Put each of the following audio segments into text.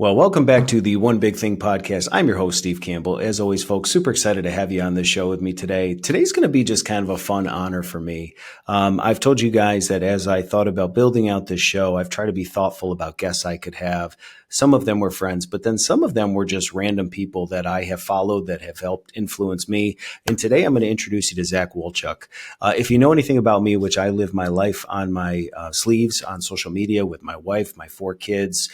Well, welcome back to the One Big Thing podcast. I'm your host, Steve Campbell. As always, folks, super excited to have you on this show with me today. Today's going to be just kind of a fun honor for me. I've told you guys that as I thought about building out this show, I've tried to be thoughtful about guests I could have. Some of them were friends, but then some of them were just random people that I have followed that have helped influence me. And today I'm going to introduce you to Zach Wolchuk. If you know anything about me, which I live my life on my sleeves on social media with my wife, my 4 kids,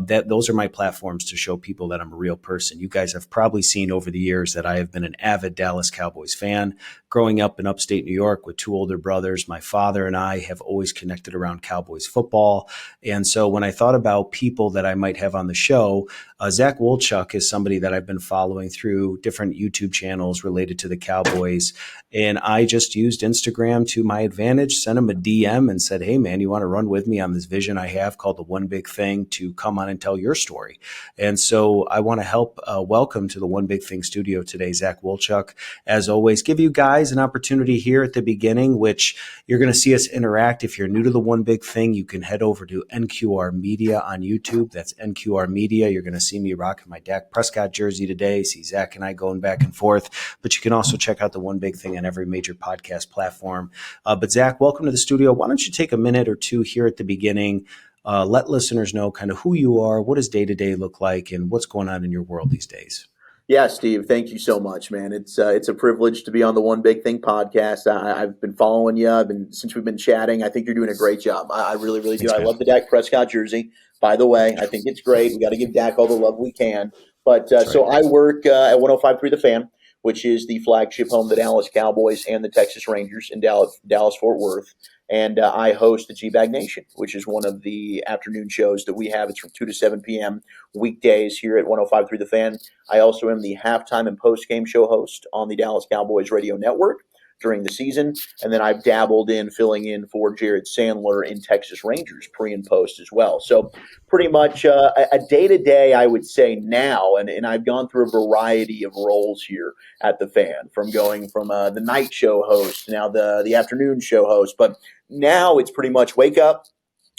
those are my platforms to show people that I'm a real person. You guys have probably seen over the years that I have been an avid Dallas Cowboys fan. Growing up in upstate New York with 2 older brothers, my father and I have always connected around Cowboys football. And so when I thought about people that I might have on the show, Zach Wolchuk is somebody that I've been following through different YouTube channels related to the Cowboys. And I just used Instagram to my advantage, sent him a DM and said, hey, man, you want to run with me on this vision I have called the One Big Thing to come on and tell your story. And so I want to help welcome to the One Big Thing studio today, Zach Wolchuk. As always, give you guys an opportunity here at the beginning, which you're going to see us interact. If you're new to the One Big Thing, you can head over to NQR Media on YouTube. That's NQR Media. You're going to see me rocking my Dak Prescott jersey today. See Zach and I going back and forth. But you can also check out the One Big Thing on every major podcast platform. But Zach, welcome to the studio. Why don't you take a minute or two here at the beginning? Let listeners know kind of who you are, what does day-to-day look like, and what's going on in your world these days. Yeah, Steve, thank you so much, man. It's a privilege to be on the One Big Thing podcast. I've been following you. Since we've been chatting. I think you're doing a great job. I really, really do. Thanks, I love the Dak Prescott jersey, by the way. I think it's great. We got to give Dak all the love we can. But so I work at 105.3 The Fan, which is the flagship home of the Dallas Cowboys and the Texas Rangers in Dallas-Fort Worth. And I host the G-Bag Nation, which is one of the afternoon shows that we have. It's from 2 to 7 p.m. weekdays here at 105.3 The Fan. I also am the halftime and post-game show host on the Dallas Cowboys radio network during the season. And then I've dabbled in filling in for Jared Sandler in Texas Rangers pre and post as well. So pretty much a day-to-day, I would say now, and I've gone through a variety of roles here at The Fan, from going from the night show host to now the afternoon show host. But now it's pretty much wake up,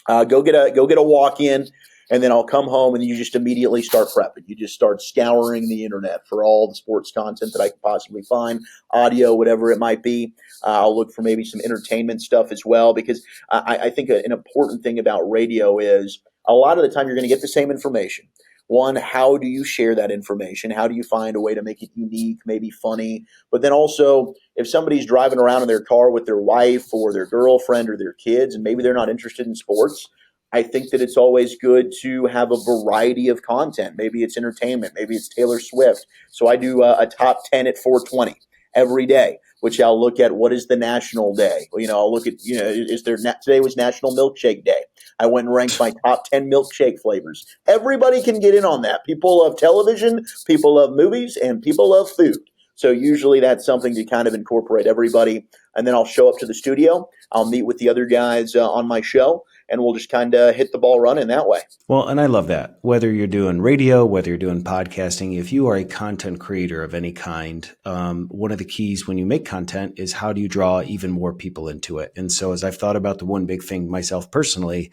go get a walk in, and then I'll come home and you just immediately start prepping. You just start scouring the internet for all the sports content that I could possibly find, audio, whatever it might be. I'll look for maybe some entertainment stuff as well, because I think an important thing about radio is a lot of the time you're going to get the same information. One, how do you share that information? How do you find a way to make it unique, maybe funny? But then also, if somebody's driving around in their car with their wife or their girlfriend or their kids, and maybe they're not interested in sports, I think that it's always good to have a variety of content. Maybe it's entertainment. Maybe it's Taylor Swift. So I do a top 10 at 420 every day, which I'll look at what is the national day. I'll look at, today was National Milkshake Day. I went and ranked my top 10 milkshake flavors. Everybody can get in on that. People love television, people love movies, and people love food. So usually that's something to kind of incorporate everybody. And then I'll show up to the studio. I'll meet with the other guys on my show, and we'll just kind of hit the ball running that way. Well, and I love that. Whether you're doing radio, whether you're doing podcasting, if you are a content creator of any kind, one of the keys when you make content is how do you draw even more people into it? And so as I've thought about the One Big Thing myself personally,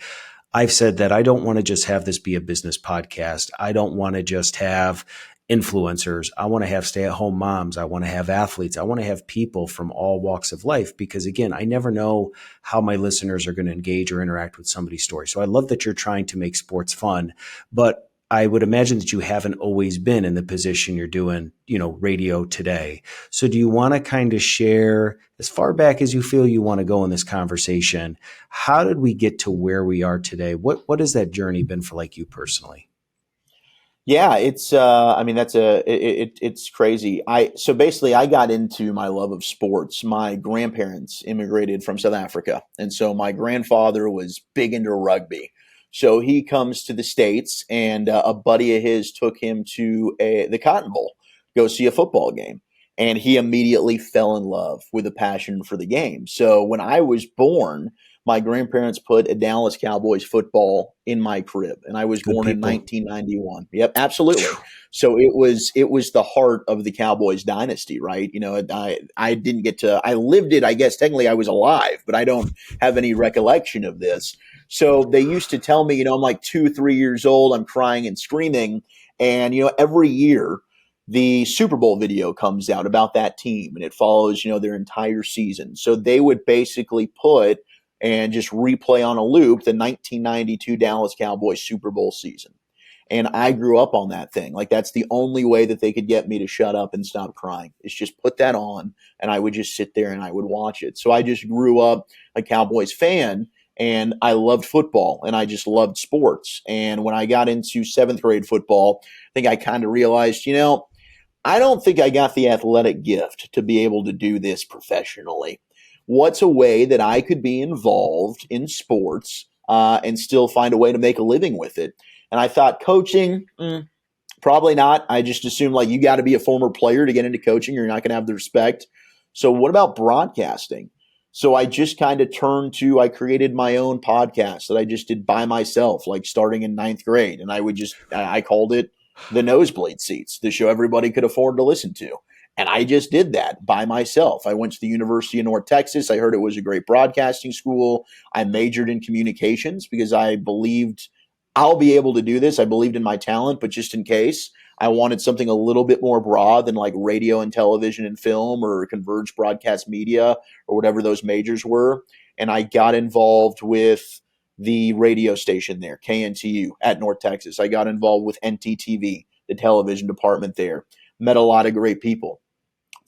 I've said that I don't want to just have this be a business podcast. I don't want to just have influencers. I want to have stay-at-home moms. I want to have athletes. I want to have people from all walks of life, because again, I never know how my listeners are going to engage or interact with somebody's story. So I love that you're trying to make sports fun, but I would imagine that you haven't always been in the position you're doing, radio today. So do you want to kind of share, as far back as you feel you want to go in this conversation, how did we get to where we are today? What has that journey been for you personally? Yeah, it's it's crazy. So basically I got into my love of sports. My grandparents immigrated from South Africa. And so my grandfather was big into rugby. So he comes to the States, and a buddy of his took him to the Cotton Bowl, go see a football game. And he immediately fell in love with a passion for the game. So when I was born, my grandparents put a Dallas Cowboys football in my crib, and I was born in 1991. Yep, absolutely. So it was the heart of the Cowboys dynasty, right? I didn't get to, I lived it. I guess technically I was alive, but I don't have any recollection of this. So they used to tell me, I'm like 2, 3 years old, I'm crying and screaming. And, every year the Super Bowl video comes out about that team and it follows, their entire season. So they would basically put and just replay on a loop the 1992 Dallas Cowboys Super Bowl season. And I grew up on that thing. Like, that's the only way that they could get me to shut up and stop crying. Is just put that on, and I would just sit there and I would watch it. So I just grew up a Cowboys fan, and I loved football, and I just loved sports. And when I got into 7th grade football, I think I kind of realized, I don't think I got the athletic gift to be able to do this professionally. What's a way that I could be involved in sports and still find a way to make a living with it? And I thought coaching, probably not. I just assumed like you got to be a former player to get into coaching. You're not going to have the respect. So what about broadcasting? So I just kind of I created my own podcast that I just did by myself, like starting in 9th grade. And I called it The Nosebleed Seats, the show everybody could afford to listen to. And I just did that by myself. I went to the University of North Texas. I heard it was a great broadcasting school. I majored in communications because I believed I'll be able to do this. I believed in my talent, but just in case, I wanted something a little bit more broad than like radio and television and film or converged broadcast media or whatever those majors were. And I got involved with the radio station there, KNTU at North Texas. I got involved with NTTV, the television department there. Met a lot of great people.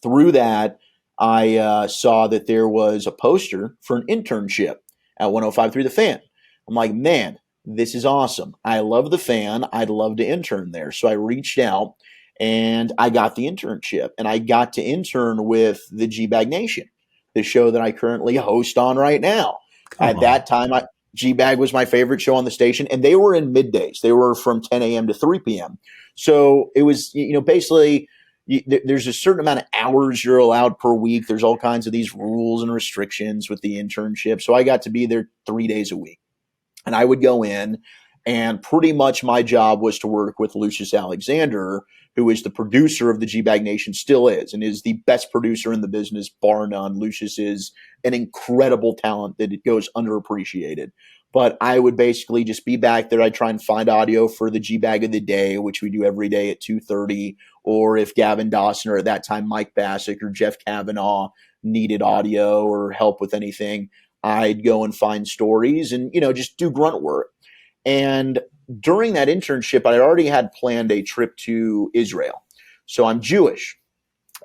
Through that, I saw that there was a poster for an internship at 105.3 The Fan. I'm like, man, this is awesome. I love the Fan. I'd love to intern there. So I reached out and I got the internship, and I got to intern with the G-Bag Nation, the show that I currently host on right now. At that time, G-Bag was my favorite show on the station, and they were in middays. They were from 10 a.m. to 3 p.m. So it was, basically there's a certain amount of hours you're allowed per week. There's all kinds of these rules and restrictions with the internship. So I got to be there 3 days a week. And I would go in, and pretty much my job was to work with Lucius Alexander, who is the producer of the G-Bag Nation, still is, and is the best producer in the business, bar none. Lucius is an incredible talent that it goes underappreciated. But I would basically just be back there. I'd try and find audio for the G-Bag of the day, which we do every day at 2:30. Or if Gavin Dawson, or at that time Mike Bassick or Jeff Kavanaugh, needed audio or help with anything, I'd go and find stories and, just do grunt work. And during that internship, I already had planned a trip to Israel. So I'm Jewish.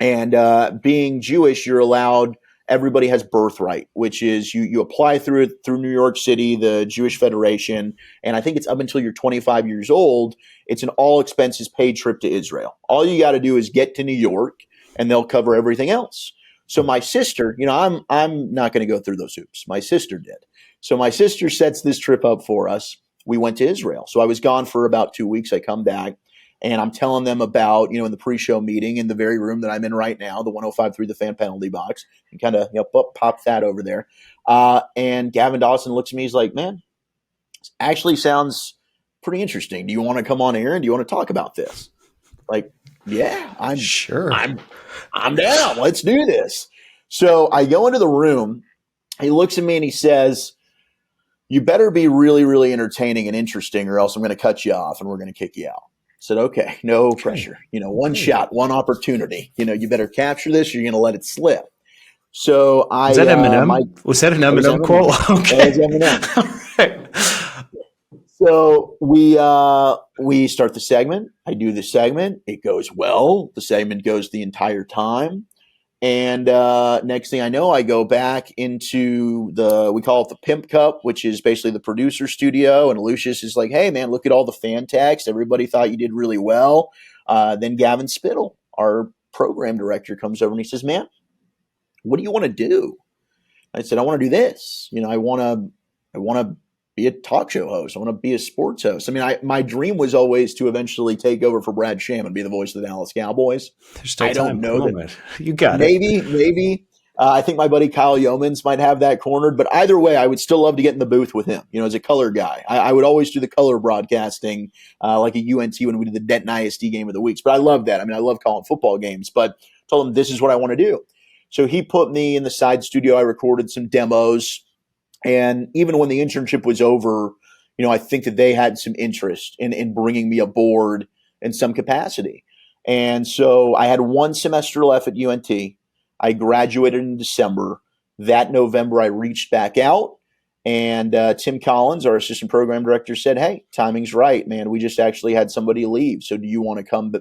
And being Jewish, you're allowed, everybody has birthright, which is you apply through New York City, the Jewish Federation. And I think it's up until you're 25 years old. It's an all expenses paid trip to Israel. All you got to do is get to New York and they'll cover everything else. So my sister, I'm not going to go through those hoops. My sister did. So my sister sets this trip up for us. We went to Israel. So I was gone for about 2 weeks. I come back and I'm telling them about, in the pre-show meeting in the very room that I'm in right now, the 105.3 The Fan penalty box, and kind of pop that over there. And Gavin Dawson looks at me. He's like, man, this actually sounds pretty interesting. Do you want to come on air and do you want to talk about this? Like, yeah, I'm sure. I'm down. Let's do this. So I go into the room. He looks at me and he says, you better be really, really entertaining and interesting, or else I'm going to cut you off and we're going to kick you out. I said, okay, no pressure. One shot, one opportunity. You better capture this or you're going to let it slip. So Was that Eminem? Was that an Eminem quote? Okay. That was Eminem. So we start the segment. I do the segment. It goes well. The segment goes the entire time. And next thing I know, I go back into we call it the Pimp Cup, which is basically the producer studio. And Lucius is like, hey, man, look at all the fan text. Everybody thought you did really well. Then Gavin Spittle, our program director, comes over and he says, man, what do you want to do? I said, I want to do this. I want to be a talk show host. I want to be a sports host. I mean, my dream was always to eventually take over for Brad Sham and be the voice of the Dallas Cowboys. There's still time. I don't know that. You got it. Maybe. I think my buddy Kyle Yeomans might have that cornered. But either way, I would still love to get in the booth with him, as a color guy. I would always do the color broadcasting like at UNT when we did the Denton ISD game of the weeks. But I love that. I mean, I love calling football games. But I told him this is what I want to do. So he put me in the side studio. I recorded some demos. And even when the internship was over, I think that they had some interest in bringing me aboard in some capacity. And so I had one semester left at UNT. I graduated in December. That November, I reached back out, and Tim Collins, our assistant program director, said, "Hey, timing's right, man. We just actually had somebody leave. So do you want to come?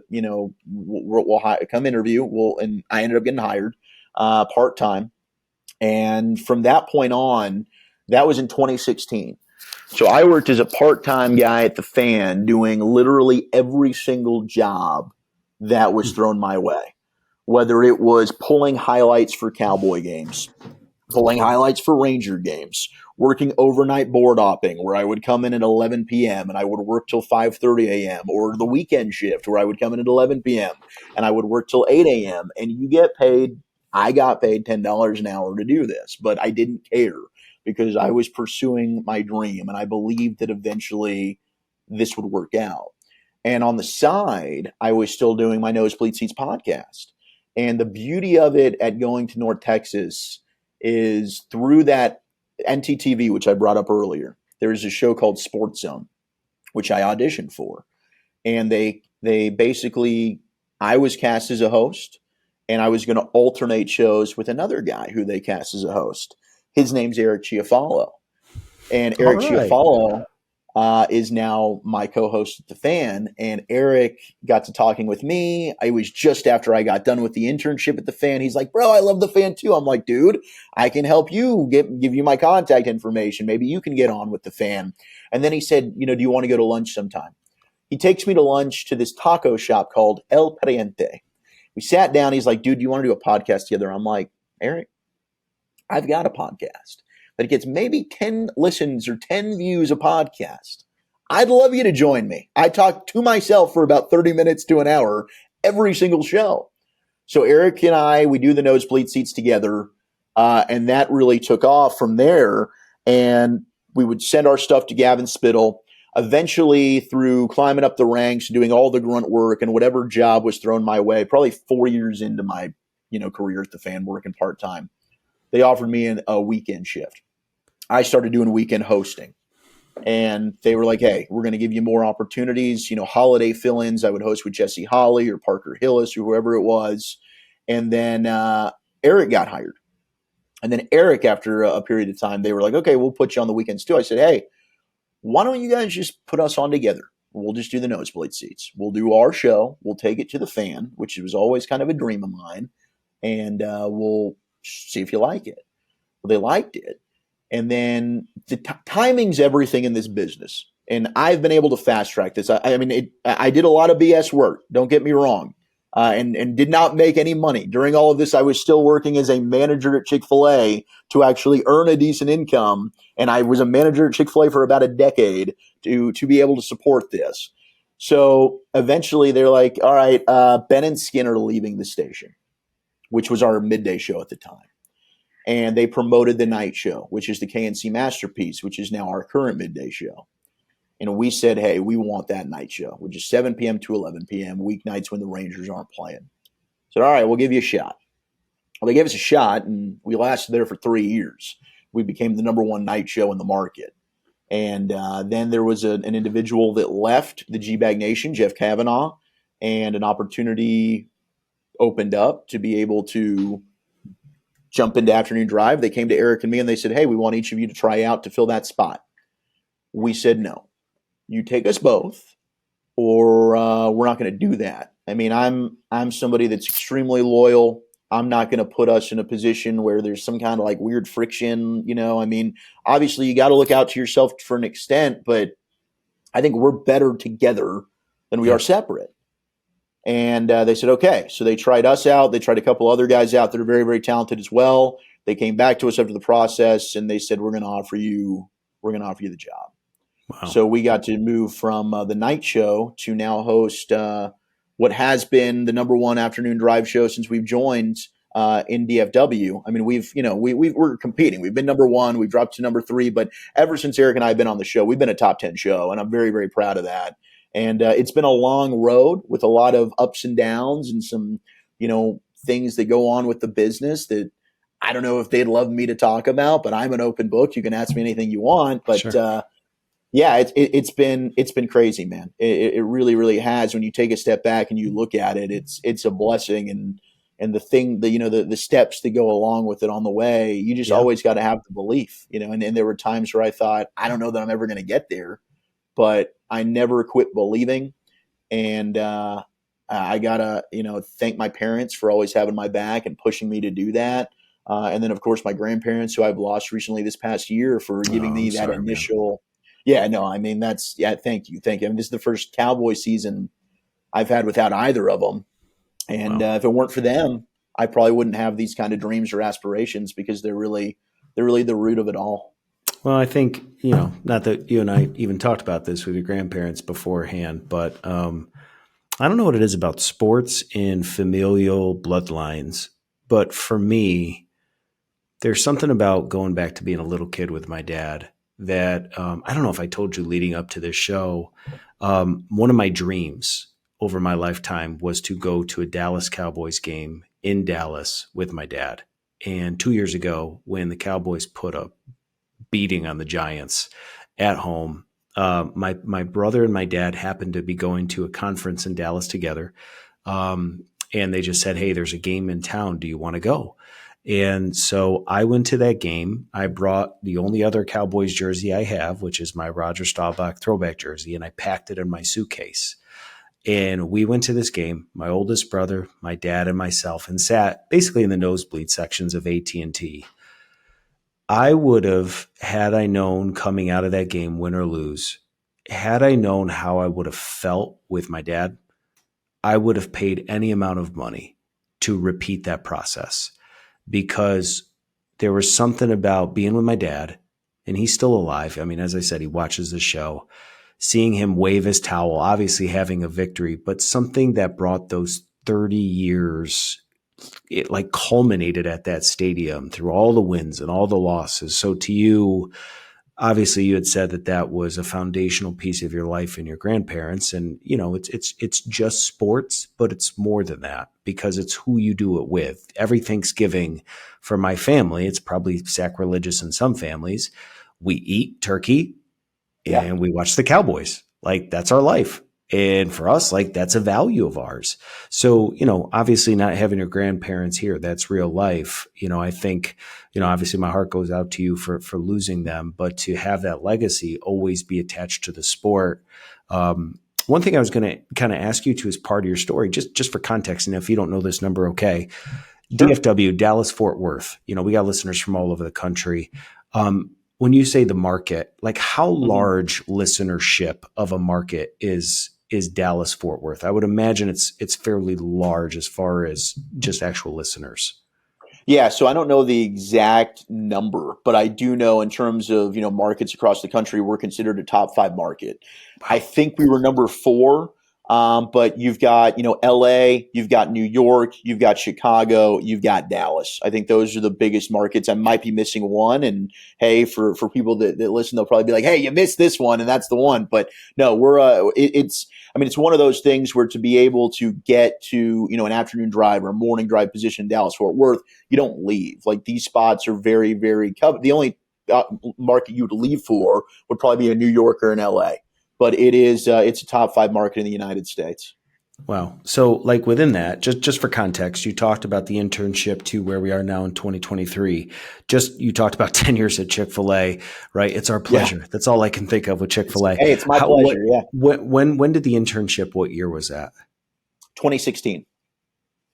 We'll come interview." And I ended up getting hired part time. And from that point on, that was in 2016. So I worked as a part-time guy at the Fan doing literally every single job that was thrown my way, whether it was pulling highlights for Cowboy games, pulling highlights for Ranger games, working overnight board hopping where I would come in at 11 p.m. and I would work till 5:30 a.m., or the weekend shift where I would come in at 11 p.m. and I would work till 8 a.m. And I got paid $10 an hour to do this, but I didn't care because I was pursuing my dream and I believed that eventually this would work out. And on the side, I was still doing my Nosebleed Seats podcast. And the beauty of it at going to North Texas is through that NTTV, which I brought up earlier, there's a show called Sports Zone, which I auditioned for. And they basically, I was cast as a host, and I was going to alternate shows with another guy who they cast as a host. His name's Eric Chiafalo. And Eric Chiafalo is now my co-host at the Fan. And Eric got to talking with me. It was just after I got done with the internship at the Fan. He's like, "Bro, I love the Fan too." I'm like, "Dude, I can help you, give you my contact information. Maybe you can get on with the Fan." And then he said, "Do you want to go to lunch sometime?" He takes me to lunch to this taco shop called El Pariente. We sat down. He's like, "Dude, do you want to do a podcast together?" I'm like, "Eric, I've got a podcast that gets maybe 10 listens or 10 views a podcast. I'd love you to join me." I talk to myself for about 30 minutes to an hour every single show. So Eric and I, we do the Nosebleed Seats together, and that really took off from there. And we would send our stuff to Gavin Spittle. Eventually, through climbing up the ranks, doing all the grunt work and whatever job was thrown my way, probably 4 years into my career at the Fan, working part-time, they offered me a weekend shift. I started doing weekend hosting. And they were like, "Hey, we're going to give you more opportunities. Holiday fill-ins. I would host with Jesse Holly or Parker Hillis or whoever it was." And then Eric got hired. And then Eric, after a period of time, they were like, "Okay, we'll put you on the weekends too." I said, "Hey, why don't you guys just put us on together? We'll just do the Nosebleed Seats. We'll do our show. We'll take it to the Fan," which was always kind of a dream of mine. "And we'll see if you like it." Well, they liked it. And then the timing's everything in this business. And I've been able to fast track this. I did a lot of BS work. Don't get me wrong. And did not make any money. During all of this, I was still working as a manager at Chick-fil-A to actually earn a decent income. And I was a manager at Chick-fil-A for about a decade to be able to support this. So eventually they're like, "All right, Ben and Skin are leaving the station," which was our midday show at the time. And they promoted the night show, which is the KNC Masterpiece, which is now our current midday show. And we said, "Hey, we want that night show, which is 7 p.m. to 11 p.m., weeknights when the Rangers aren't playing." I said, "All right, we'll give you a shot." Well, they gave us a shot, and we lasted there for 3 years. We became the number one night show in the market. And then there was an individual that left the G-Bag Nation, Jeff Kavanaugh, and an opportunity opened up to be able to jump into afternoon drive. They came to Eric and me and they said, "Hey, we want each of you to try out to fill that spot." We said, "No, you take us both, or we're not going to do that." I mean, I'm somebody that's extremely loyal. I'm not going to put us in a position where there's some kind of like weird friction. I mean, obviously you got to look out to yourself for an extent, but I think we're better together than we are separate. And they said, "Okay." So they tried us out. They tried a couple other guys out that are very, very talented as well. They came back to us after the process and they said, we're going to offer you the job." Wow. So we got to move from the night show to now host what has been the number one afternoon drive show since we've joined in DFW. I mean, we're competing. We've been number one. We've dropped to number 3. But ever since Eric and I have been on the show, we've been a top 10 show. And I'm very, very proud of that. And it's been a long road with a lot of ups and downs and some, things that go on with the business that I don't know if they'd love me to talk about, but I'm an open book. You can ask me anything you want. But Sure. yeah, it's been crazy, man. It really, really has. When you take a step back and you look at it, it's a blessing, and the thing that, the steps that go along with it on the way, you just Yeah. always got to have the belief, and there were times where I thought, I don't know that I'm ever going to get there, but I never quit believing. And I gotta, thank my parents for always having my back and pushing me to do that. And then, of course, my grandparents, who I've lost recently this past year, for Oh, giving I'm me that sorry, man. initial. Yeah, no, I mean, yeah. Thank you, thank you. I mean, this is the first Cowboy season I've had without either of them, and Wow. if it weren't for them, I probably wouldn't have these kind of dreams or aspirations, because they're really the root of it all. Well, I think, not that you and I even talked about this with your grandparents beforehand, but I don't know what it is about sports and familial bloodlines, but for me, there's something about going back to being a little kid with my dad that I don't know if I told you leading up to this show. One of my dreams over my lifetime was to go to a Dallas Cowboys game in Dallas with my dad. And 2 years ago, when the Cowboys put a beating on the Giants at home, my brother and my dad happened to be going to a conference in Dallas together, and they just said, "Hey, there's a game in town. Do you want to go?" And so I went to that game. I brought the only other Cowboys jersey I have, which is my Roger Staubach throwback jersey, and I packed it in my suitcase. And we went to this game, my oldest brother, my dad, and myself, and sat basically in the nosebleed sections of AT&T. I would have, had I known coming out of that game, win or lose, had I known how I would have felt with my dad, I would have paid any amount of money to repeat that process, because there was something about being with my dad, and he's still alive. I mean, as I said, he watches the show, seeing him wave his towel, obviously having a victory, but something that brought those 30 years, it like culminated at that stadium through all the wins and all the losses. So to you, obviously you had said that that was a foundational piece of your life and your grandparents, and it's just sports, but it's more than that, because it's who you do it with. Every Thanksgiving for my family, it's probably sacrilegious in some families, we eat turkey Yeah. and we watch the Cowboys. Like, that's our life. And for us, like, that's a value of ours. So, obviously not having your grandparents here, that's real life. I think, obviously my heart goes out to you for losing them, but to have that legacy always be attached to the sport. One thing I was going to kind of ask you to, as part of your story, just for context, and if you don't know this number, okay, Sure. DFW, Dallas, Fort Worth, we got listeners from all over the country. When you say the market, like, how Mhm. large listenership of a market is Dallas Fort Worth? I would imagine it's fairly large as far as just actual listeners. Yeah, so I don't know the exact number, but I do know, in terms of, markets across the country, we're considered a top five market. I Wow. think we were number four, but you've got, LA, you've got New York, you've got Chicago, you've got Dallas. I think those are the biggest markets. I might be missing one, and hey, for people that listen, they'll probably be like, "Hey, you missed this one, and that's the one." But no, it's. I mean, it's one of those things where, to be able to get to, an afternoon drive or a morning drive position in Dallas Fort Worth, you don't leave. Like, these spots are very, very coveted. The only market you would leave for would probably be a New York or an LA, but it's a top five market in the United States. Wow. So, like, within that, just for context, you talked about the internship to where we are now in 2023. You talked about 10 years at Chick-fil-A, right? It's our Yeah. pleasure. That's all I can think of with Chick-fil-A. Hey, it's my How, what, pleasure. Yeah. when did the internship, what year was that? 2016.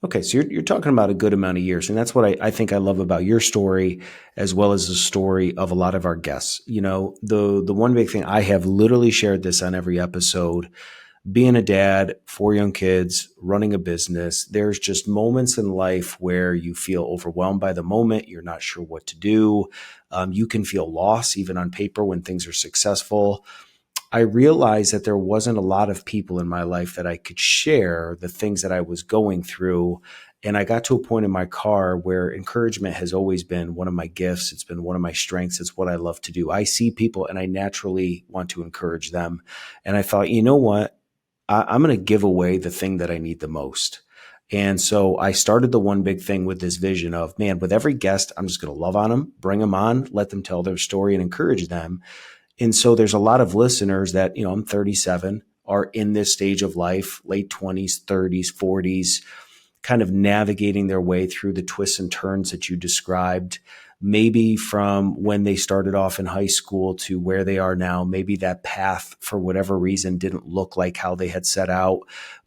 Okay, so you're talking about a good amount of years, and that's what I think I love about your story, as well as the story of a lot of our guests. The one big thing, I have literally shared this on every episode, being a dad, 4 young kids, running a business, there's just moments in life where you feel overwhelmed by the moment. You're not sure what to do. You can feel loss even on paper when things are successful. I realized that there wasn't a lot of people in my life that I could share the things that I was going through. And I got to a point in my car where encouragement has always been one of my gifts. It's been one of my strengths. It's what I love to do. I see people and I naturally want to encourage them. And I thought, you know what? I'm going to give away the thing that I need the most. And so I started the one big thing with this vision of, man, with every guest, I'm just going to love on them, bring them on, let them tell their story and encourage them. And so there's a lot of listeners that, I'm 37, are in this stage of life, late 20s, 30s, 40s, kind of navigating their way through the twists and turns that you described, maybe from when they started off in high school to where they are now. Maybe that path, for whatever reason, didn't look like how they had set out.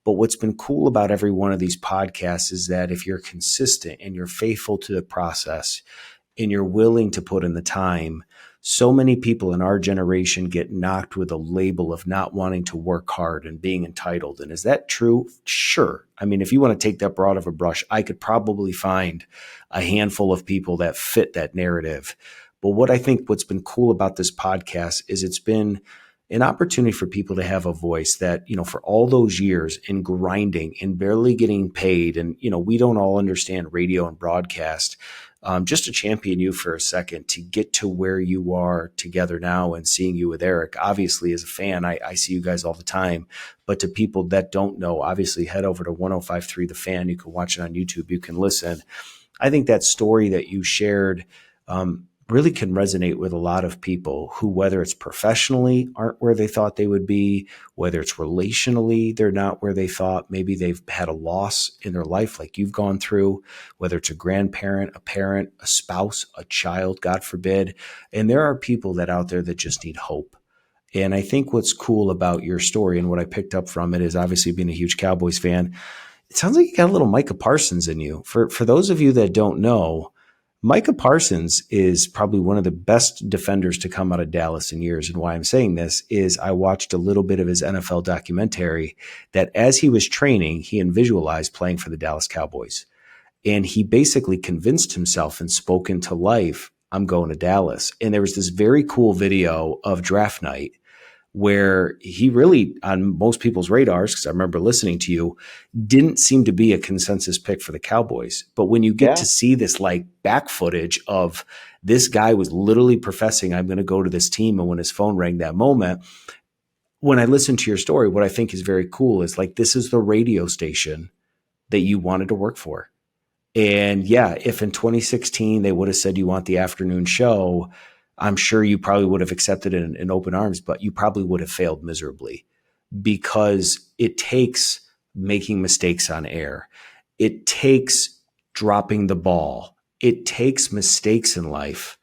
But what's been cool about every one of these podcasts is that if you're consistent and you're faithful to the process and you're willing to put in the time, so many people in our generation get knocked with a label of not wanting to work hard and being entitled. And is that true? Sure. I mean, if you want to take that broad of a brush, I could probably find a handful of people that fit that narrative. But what's been cool about this podcast is it's been an opportunity for people to have a voice that, for all those years in grinding and barely getting paid. And, we don't all understand radio and broadcast. Just to champion you for a second to get to where you are together now and seeing you with Eric. Obviously, as a fan, I see you guys all the time. But to people that don't know, obviously head over to 105.3 The Fan. You can watch it on YouTube. You can listen. I think that story that you shared really can resonate with a lot of people who, whether it's professionally, aren't where they thought they would be, whether it's relationally, they're not where they thought. Maybe they've had a loss in their life like you've gone through, whether it's a grandparent, a parent, a spouse, a child, God forbid. And there are people that out there that just need hope. And I think what's cool about your story and what I picked up from it is, obviously being a huge Cowboys fan, it sounds like you got a little Micah Parsons in you. For those of you that don't know, Micah Parsons is probably one of the best defenders to come out of Dallas in years. And why I'm saying this is I watched a little bit of his NFL documentary that as he was training, he visualized playing for the Dallas Cowboys. And he basically convinced himself and spoke into life, I'm going to Dallas. And there was this very cool video of draft night where he really, on most people's radars, because I remember listening to you, didn't seem to be a consensus pick for the Cowboys. But when you get to see this like back footage of this guy was literally professing, I'm going to go to this team. And when his phone rang that moment, when I listen to your story, what I think is very cool is like, this is the radio station that you wanted to work for. And yeah, if in 2016 they would have said you want the afternoon show, I'm sure you probably would have accepted it in open arms, but you probably would have failed miserably because it takes making mistakes on air. It takes dropping the ball. It takes mistakes in life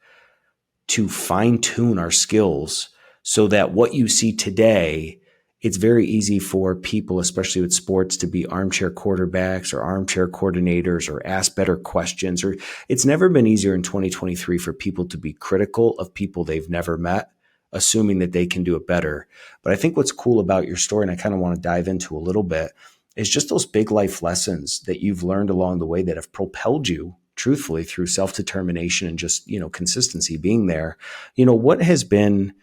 to fine tune our skills so that what you see today, it's very easy for people, especially with sports, to be armchair quarterbacks or armchair coordinators or ask better questions. Or it's never been easier in 2023 for people to be critical of people they've never met, assuming that they can do it better. But I think what's cool about your story, and I kind of want to dive into a little bit, is just those big life lessons that you've learned along the way that have propelled you truthfully through self-determination and just, consistency being there. What has been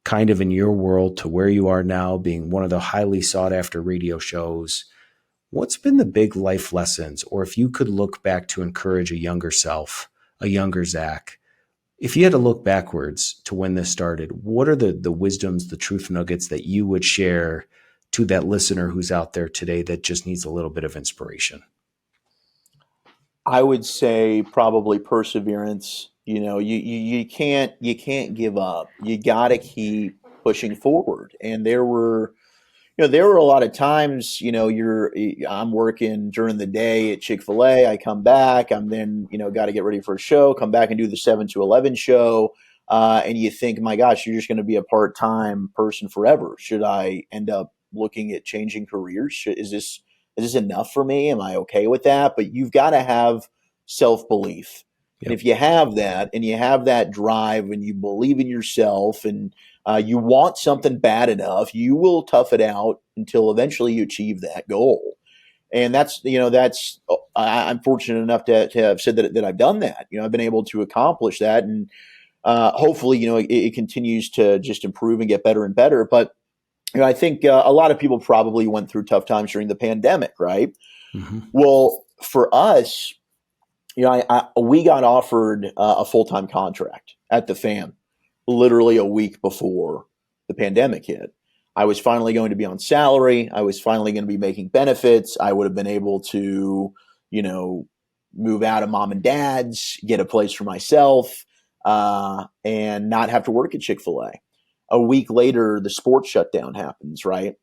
kind of in your world to where you are now, being one of the highly sought after radio shows, what's been the big life lessons? Or if you could look back to encourage a younger self, a younger Zach, if you had to look backwards to when this started, what are the wisdoms, the truth nuggets that you would share to that listener who's out there today that just needs a little bit of inspiration? I would say probably perseverance. You can't give up. You got to keep pushing forward. And there were a lot of times, I'm working during the day at Chick-fil-A. I come back, I'm then, got to get ready for a show, come back and do the 7 to 11 show. And you think, my gosh, you're just going to be a part-time person forever. Should I end up looking at changing careers? Is this enough for me? Am I okay with that? But you've got to have self-belief. And if you have that and you have that drive and you believe in yourself and you want something bad enough, you will tough it out until eventually you achieve that goal. And I'm fortunate enough to have said that I've done that. I've been able to accomplish that. And hopefully, it continues to just improve and get better and better. But, I think a lot of people probably went through tough times during the pandemic, right? Mm-hmm. Well, for us, we got offered a full-time contract at the Fan literally a week before the pandemic hit. I was finally going to be on salary. I was finally going to be making benefits. I would have been able to, move out of mom and dad's, get a place for myself, and not have to work at Chick-fil-A. A week later, the sports shutdown happens, right?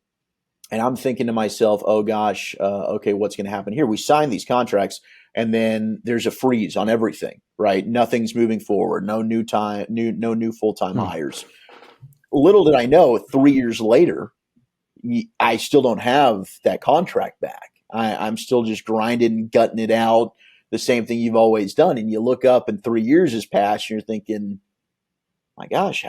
And I'm thinking to myself, oh gosh, okay, what's going to happen here? We signed these contracts, and then there's a freeze on everything, right? Nothing's moving forward. No new full-time hires. Little did I know, 3 years later, I still don't have that contract back. I'm still just grinding and gutting it out, the same thing you've always done. And you look up and 3 years has passed, and you're thinking, my gosh,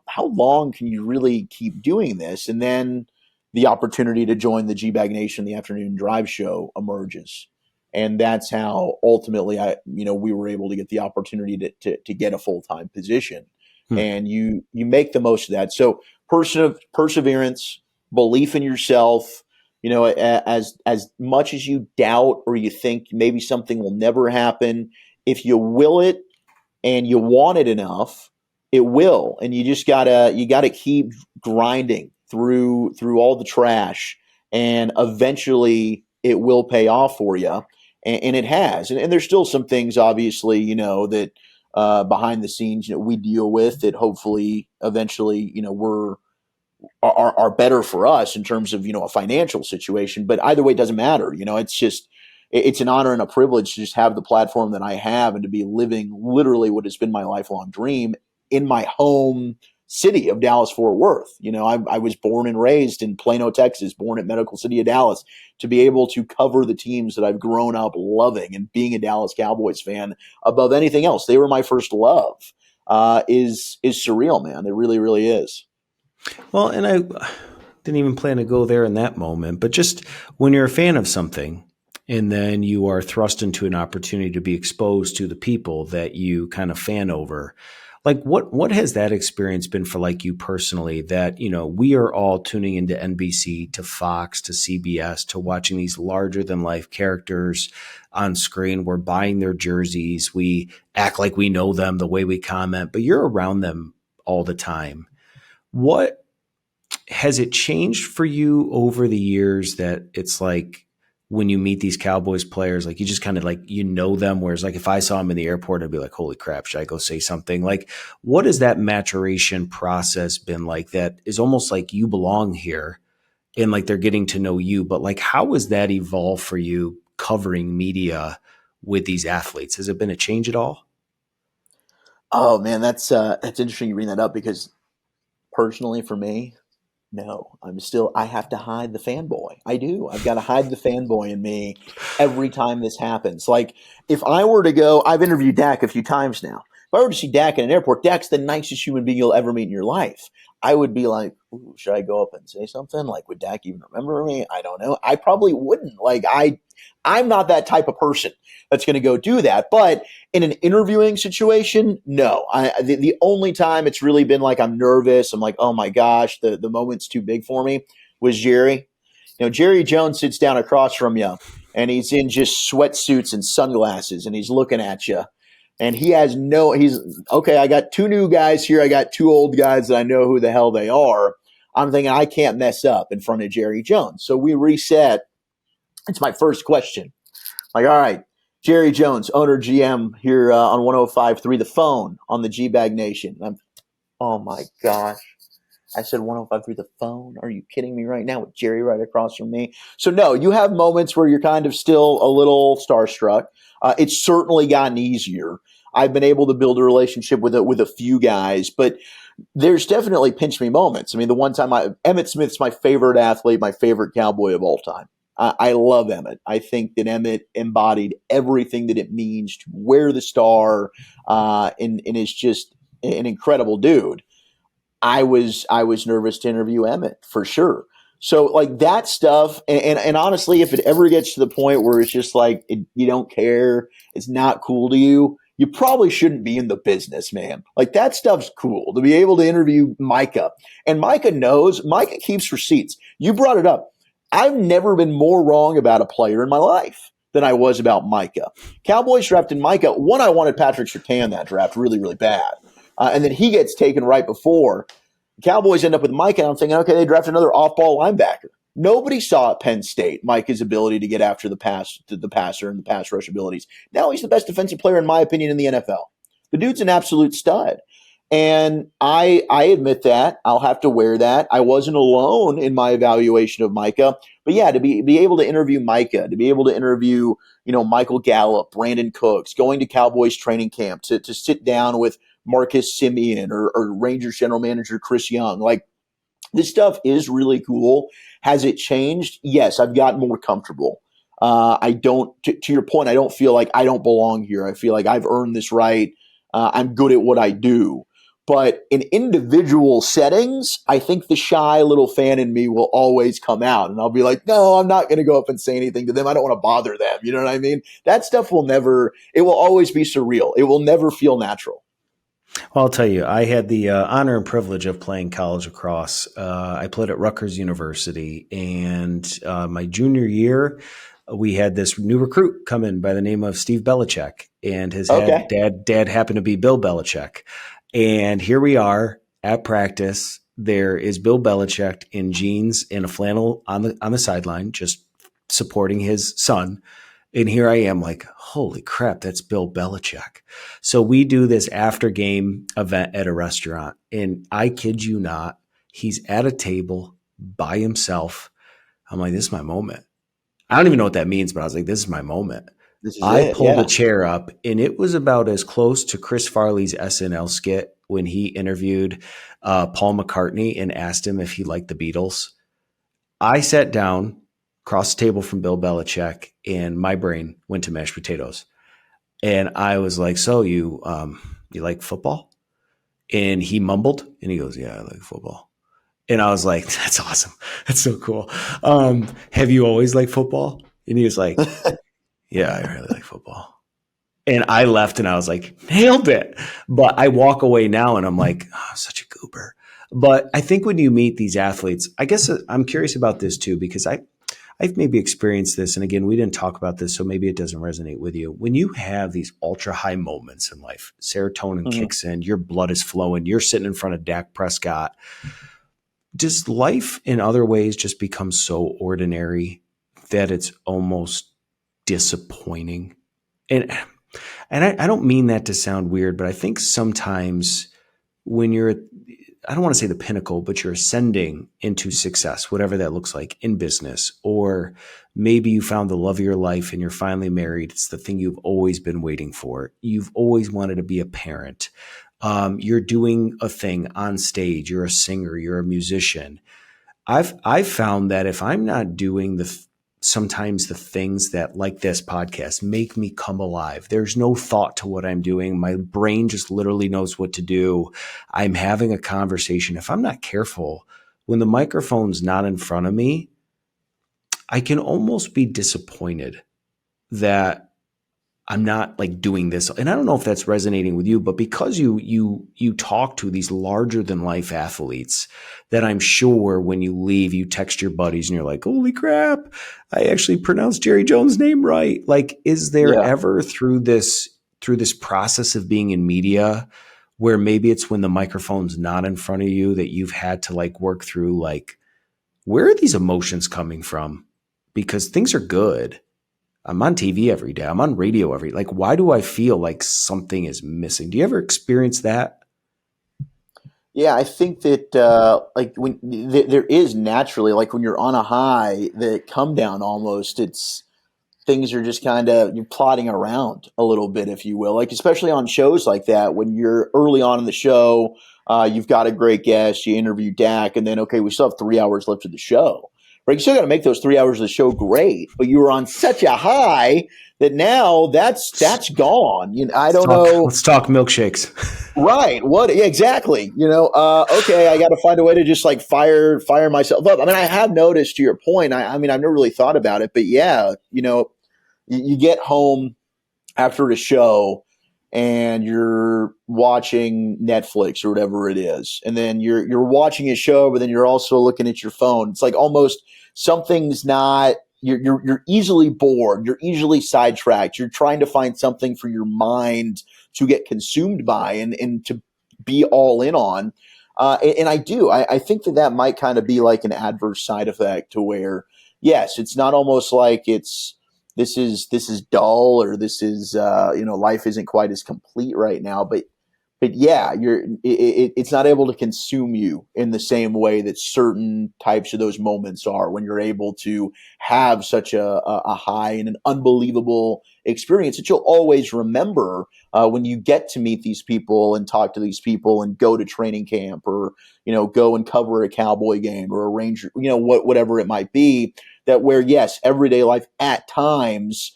how long can you really keep doing this? And then the opportunity to join the G-Bag Nation, the afternoon drive show, emerges. And that's how ultimately we were able to get the opportunity to get a full-time position. And you make the most of that. So perseverance, belief in yourself, as much as you doubt or you think maybe something will never happen, if you will it and you want it enough, it will. And you gotta keep grinding through all the trash, and eventually it will pay off for you. And it has. And there's still some things, obviously, that behind the scenes, we deal with that hopefully eventually, are better for us in terms of, a financial situation. But either way, it doesn't matter. It's an honor and a privilege to just have the platform that I have and to be living literally what has been my lifelong dream in my home city of Dallas-Fort Worth. I was born and raised in Plano, Texas, born at Medical City of Dallas. To be able to cover the teams that I've grown up loving and being a Dallas Cowboys fan above anything else, they were my first love, is surreal, man. It really, really is. Well, and I didn't even plan to go there in that moment, but just when you're a fan of something and then you are thrust into an opportunity to be exposed to the people that you kind of fan over, like what has that experience been for like you personally, that, we are all tuning into NBC, to Fox, to CBS, to watching these larger than life characters on screen. We're buying their jerseys. We act like we know them the way we comment, but you're around them all the time. What has it changed for you over the years that it's like when you meet these Cowboys players, like you just kind of like, them, whereas like if I saw them in the airport, I'd be like, holy crap, should I go say something? Like, what has that maturation process been like that is almost like you belong here and like they're getting to know you, but like how has that evolved for you covering media with these athletes? Has it been a change at all? Oh man, that's interesting you bring that up, because personally for me, no, I have to hide the fanboy. I do. I've got to hide the fanboy in me every time this happens. Like if I were to go, I've interviewed Dak a few times now. If I were to see Dak in an airport, Dak's the nicest human being you'll ever meet in your life. I would be like, ooh, should I go up and say something? Like, would Dak even remember me? I don't know. I probably wouldn't. Like I'm not that type of person that's going to go do that. But in an interviewing situation, no. The only time it's really been like I'm nervous, I'm like, oh my gosh, the moment's too big for me, was Jerry. Jerry Jones sits down across from you, and he's in just sweatsuits and sunglasses, and he's looking at you. And he's okay, I got two new guys here. I got two old guys that I know who the hell they are. I'm thinking I can't mess up in front of Jerry Jones. So we reset. It's my first question. Like, all right, Jerry Jones, owner GM here on 105.3 The Phone on the G-Bag Nation. Oh my gosh. I said 105.3 The Phone. Are you kidding me right now with Jerry right across from me? So no, you have moments where you're kind of still a little starstruck. It's certainly gotten easier. I've been able to build a relationship with a few guys, but there's definitely pinch me moments. I mean, the one time Emmitt Smith's my favorite athlete, my favorite Cowboy of all time. I love Emmitt. I think that Emmitt embodied everything that it means to wear the star, and is just an incredible dude. I was nervous to interview Emmitt for sure. So like that stuff, and honestly, if it ever gets to the point where it's just like you don't care, it's not cool to you, you probably shouldn't be in the business, man. Like that stuff's cool to be able to interview Micah, and Micah keeps receipts. You brought it up. I've never been more wrong about a player in my life than I was about Micah. Cowboys drafted Micah. I wanted Patrick Surtain in that draft really, really bad. And then he gets taken right before. Cowboys end up with Micah, and I'm thinking, okay, they draft another off-ball linebacker. Nobody saw at Penn State Micah's ability to get after the passer and the pass rush abilities. Now he's the best defensive player, in my opinion, in the NFL. The dude's an absolute stud. And I admit that. I'll have to wear that. I wasn't alone in my evaluation of Micah. But yeah, to be able to interview Micah, to be able to interview, Michael Gallup, Brandon Cooks, going to Cowboys training camp, to sit down with Marcus Simeon or Rangers general manager Chris Young. Like, this stuff is really cool. Has it changed? Yes, I've gotten more comfortable. I don't, to your point, I don't feel like I don't belong here. I feel like I've earned this right. I'm good at what I do. But in individual settings, I think the shy little fan in me will always come out. And I'll be like, no, I'm not going to go up and say anything to them. I don't want to bother them. You know what I mean? That stuff it will always be surreal. It will never feel natural. Well, I'll tell you, I had the honor and privilege of playing college lacrosse. I played at Rutgers University, and my junior year, we had this new recruit come in by the name of Steve Belichick, and his dad happened to be Bill Belichick. And here we are at practice. There is Bill Belichick in jeans and a flannel on the sideline, just supporting his son. And here I am like, holy crap, that's Bill Belichick. So we do this after game event at a restaurant. And I kid you not, he's at a table by himself. I'm like, this is my moment. I don't even know what that means, but I was like, this is my moment. I pulled a chair up, and it was about as close to Chris Farley's SNL skit when he interviewed Paul McCartney and asked him if he liked the Beatles. I sat down across the table from Bill Belichick, and my brain went to mashed potatoes. And I was like, so you like football? And he mumbled, and he goes, yeah, I like football. And I was like, that's awesome. That's so cool. Have you always liked football? And he was like, yeah, I really like football. And I left, and I was like, nailed it. But I walk away now, and I'm like, oh, such a goober. But I think when you meet these athletes, I guess I'm curious about this too, because I've maybe experienced this. And again, we didn't talk about this, so maybe it doesn't resonate with you. When you have these ultra high moments in life, serotonin kicks in, your blood is flowing, you're sitting in front of Dak Prescott. Does life in other ways just become so ordinary that it's almost disappointing? And I don't mean that to sound weird, but I think sometimes when you're, I don't want to say the pinnacle, but you're ascending into success, whatever that looks like in business, or maybe you found the love of your life and you're finally married. It's the thing you've always been waiting for. You've always wanted to be a parent. You're doing a thing on stage. You're a singer. You're a musician. I've found that if I'm not doing sometimes the things that, like this podcast, make me come alive. There's no thought to what I'm doing. My brain just literally knows what to do. I'm having a conversation. If I'm not careful, when the microphone's not in front of me, I can almost be disappointed that I'm not like doing this. And I don't know if that's resonating with you, but because you talk to these larger than life athletes, that I'm sure when you leave, you text your buddies and you're like, holy crap, I actually pronounced Jerry Jones' name right. Like, is there ever through this process of being in media where maybe it's when the microphone's not in front of you that you've had to like work through, like, where are these emotions coming from? Because things are good. I'm on TV every day. I'm on radio like, why do I feel like something is missing? Do you ever experience that? Yeah, I think that like when there is naturally, like when you're on a high, the come down almost, it's things are just kind of, you're plodding around a little bit, if you will. Like, especially on shows like that, when you're early on in the show, you've got a great guest, you interview Dak, and then, okay, we still have 3 hours left of the show. Right? You still got to make those 3 hours of the show great, but you were on such a high that now that's gone. I don't know. Let's talk milkshakes. Right. What? Yeah, exactly. Okay, I got to find a way to just like fire myself up. I mean, I have noticed, to your point, I mean, I've never really thought about it, but yeah, you get home after the show and you're watching Netflix or whatever it is, and then you're watching a show, but then you're also looking at your phone. It's like almost something's not. You're easily bored. You're easily sidetracked. You're trying to find something for your mind to get consumed by and to be all in on. And I do. I think that might kind of be like an adverse side effect to where, yes, it's not almost like this is dull or this is life isn't quite as complete right now, but yeah, it's not able to consume you in the same way that certain types of those moments are when you're able to have such a high and an unbelievable experience that you'll always remember when you get to meet these people and talk to these people and go to training camp or go and cover a Cowboy game or a Ranger, whatever it might be. That where yes, everyday life at times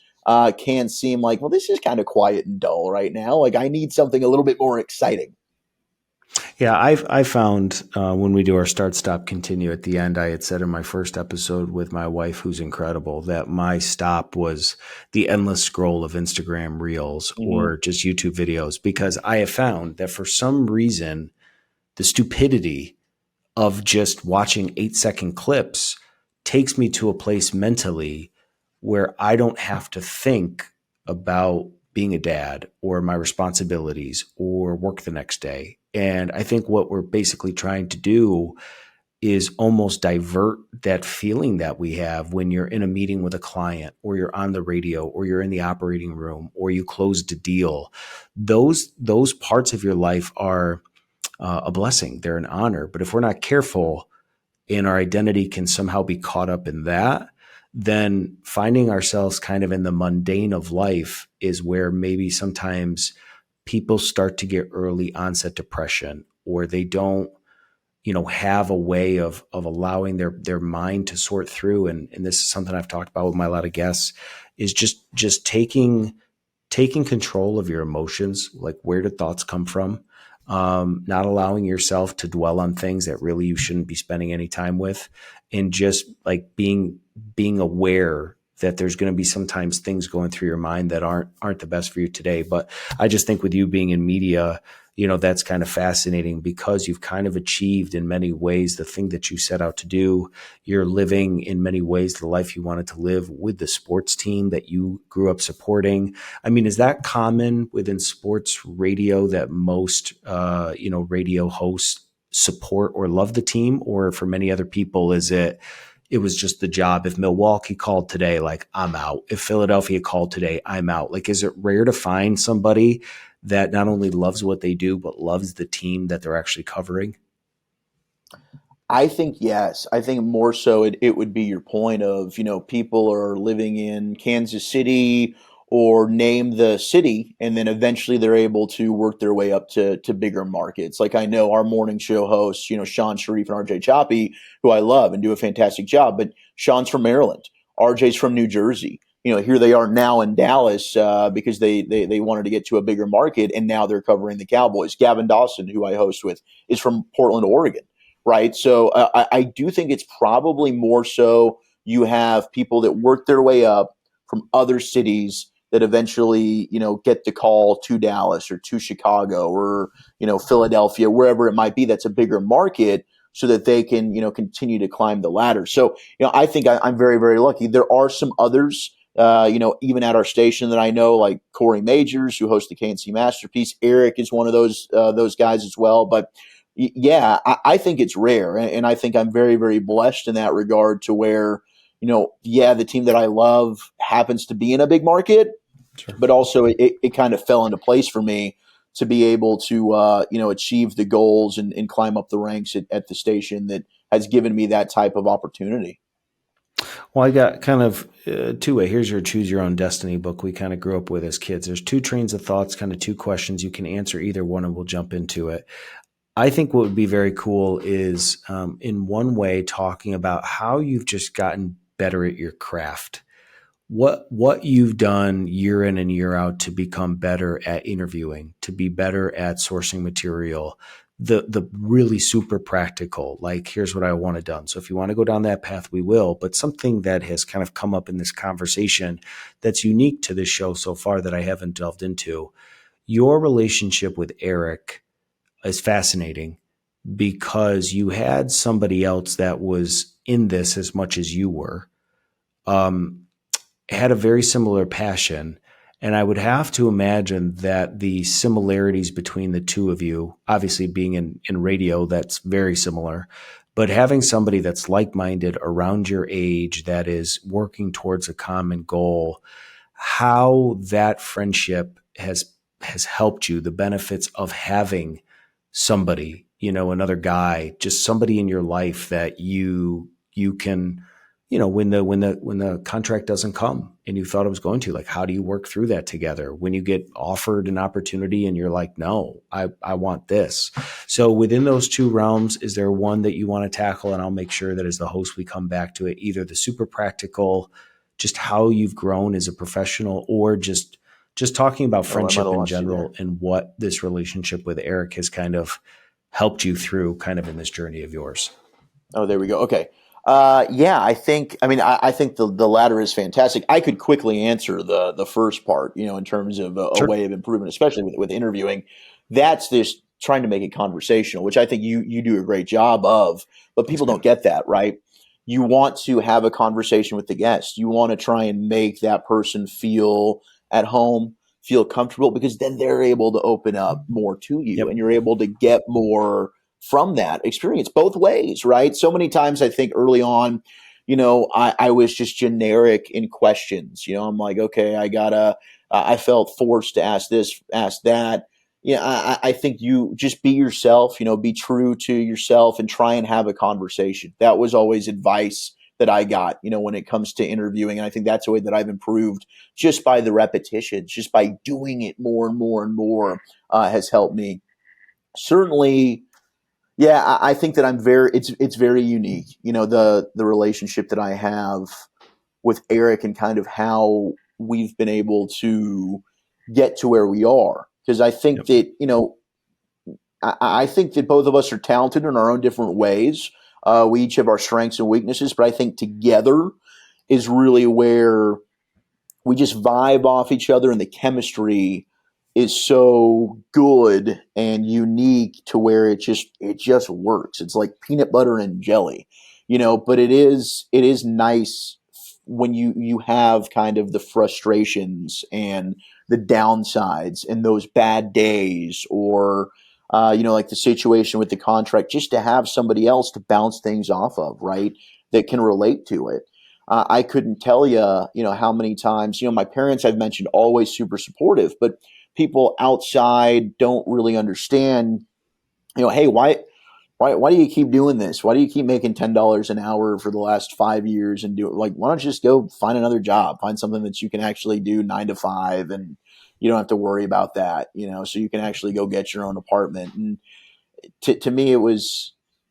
can seem like, well, this is kind of quiet and dull right now. Like I need something a little bit more exciting. Yeah, I found when we do our start, stop, continue at the end, I had said in my first episode with my wife, who's incredible, that my stop was the endless scroll of Instagram reels Mm-hmm. or just YouTube videos, because I have found that for some reason, the stupidity of just watching 8-second clips takes me to a place mentally where I don't have to think about being a dad or my responsibilities or work the next day. And I think what we're basically trying to do is almost divert that feeling that we have when you're in a meeting with a client or you're on the radio or you're in the operating room or you closed a deal. Those parts of your life are a blessing. They're an honor. But if we're not careful, and our identity can somehow be caught up in that, then finding ourselves kind of in the mundane of life is where maybe sometimes people start to get early onset depression, or they don't, have a way of allowing their mind to sort through. And this is something I've talked about with my lot of guests, is just taking control of your emotions. Like, where do thoughts come from? Not allowing yourself to dwell on things that really you shouldn't be spending any time with, and just like being aware that there's going to be sometimes things going through your mind that aren't the best for you today. But I just think with you being in media, that's kind of fascinating, because you've kind of achieved in many ways the thing that you set out to do. You're living in many ways the life you wanted to live with the sports team that you grew up supporting. I mean, is that common within sports radio that most, radio hosts support or love the team? Or for many other people, it was just the job? If Milwaukee called today, like, I'm out. If Philadelphia called today, I'm out. Like, is it rare to find somebody that not only loves what they do, but loves the team that they're actually covering? I think yes. I think more so it would be your point of, people are living in Kansas City or name the city, and then eventually they're able to work their way up to bigger markets. Like I know our morning show hosts, Sean Sharif and RJ Choppy, who I love and do a fantastic job, but Sean's from Maryland, RJ's from New Jersey. Here they are now in Dallas because they wanted to get to a bigger market, and now they're covering the Cowboys. Gavin Dawson, who I host with, is from Portland, Oregon, right? So I do think it's probably more so you have people that work their way up from other cities that eventually, get the call to Dallas or to Chicago or, Philadelphia, wherever it might be. That's a bigger market so that they can, continue to climb the ladder. So, I think I'm very, very lucky. There are some others, even at our station that I know, like Corey Majors, who hosts the KNC Masterpiece. Eric is one of those guys as well. But yeah, I think it's rare, and I think I'm very, very blessed in that regard to where, yeah, the team that I love happens to be in a big market, Sure. but also it kind of fell into place for me to be able to, achieve the goals and climb up the ranks at the station that has given me that type of opportunity. Well, I got kind of two-way. Here's your choose your own destiny book we kind of grew up with as kids. There's two trains of thoughts, kind of two questions. You can answer either one and we'll jump into it. I think what would be very cool is, in one way, talking about how you've just gotten better at your craft. What you've done year in and year out to become better at interviewing, to be better at sourcing material, the really super practical, like, here's what I want it done. So if you want to go down that path, we will. But something that has kind of come up in this conversation that's unique to this show so far that I haven't delved into, your relationship with Eric is fascinating, because you had somebody else that was in this as much as you were, um, had a very similar passion, And I would have to imagine that the similarities between the two of you, obviously being in radio, that's very similar, but having somebody that's like-minded around your age that is working towards a common goal, how that friendship has helped you, the benefits of having somebody, another guy, just somebody in your life that you can, when the contract doesn't come and you thought it was going to, like, how do you work through that together when you get offered an opportunity and you're like, no, I want this. So within those two realms, is there one that you want to tackle? And I'll make sure that as the host, we come back to it, either the super practical, just how you've grown as a professional, or just talking about friendship in general and what this relationship with Eric has kind of helped you through kind of in this journey of yours. Oh, there we go. Okay. Yeah, I think the latter is fantastic. I could quickly answer the first part, in terms of a way of improvement, especially with interviewing. That's this trying to make it conversational, which I think you do a great job of, but people don't get that, right? You want to have a conversation with the guest. You want to try and make that person feel at home, feel comfortable, because then they're able to open up more to you, and you're able to get more from that experience both ways, right? So many times I think early on, I was just generic in questions. I'm like, okay, I felt forced to ask this, ask that. Yeah, I think you just be yourself, be true to yourself and try and have a conversation. That was always advice that I got, when it comes to interviewing. And I think that's a way that I've improved just by the repetitions, just by doing it more and more and more, has helped me. Certainly, yeah, I think that it's very unique, the relationship that I have with Eric and kind of how we've been able to get to where we are. Because I think that, I think that both of us are talented in our own different ways. We each have our strengths and weaknesses, but I think together is really where we just vibe off each other, and the chemistry is so good and unique to where it just works. It's like peanut butter and jelly, but it is nice when you have kind of the frustrations and the downsides and those bad days, or like the situation with the contract, just to have somebody else to bounce things off of, right? That can relate to it. I couldn't tell you, how many times, my parents, I've mentioned, always super supportive, but people outside don't really understand, hey, why do you keep doing this? Why do you keep making $10 an hour for the last 5 years and do it? Like, why don't you just go find another job, find something that you can actually do 9 to 5, and you don't have to worry about that, so you can actually go get your own apartment. And to me,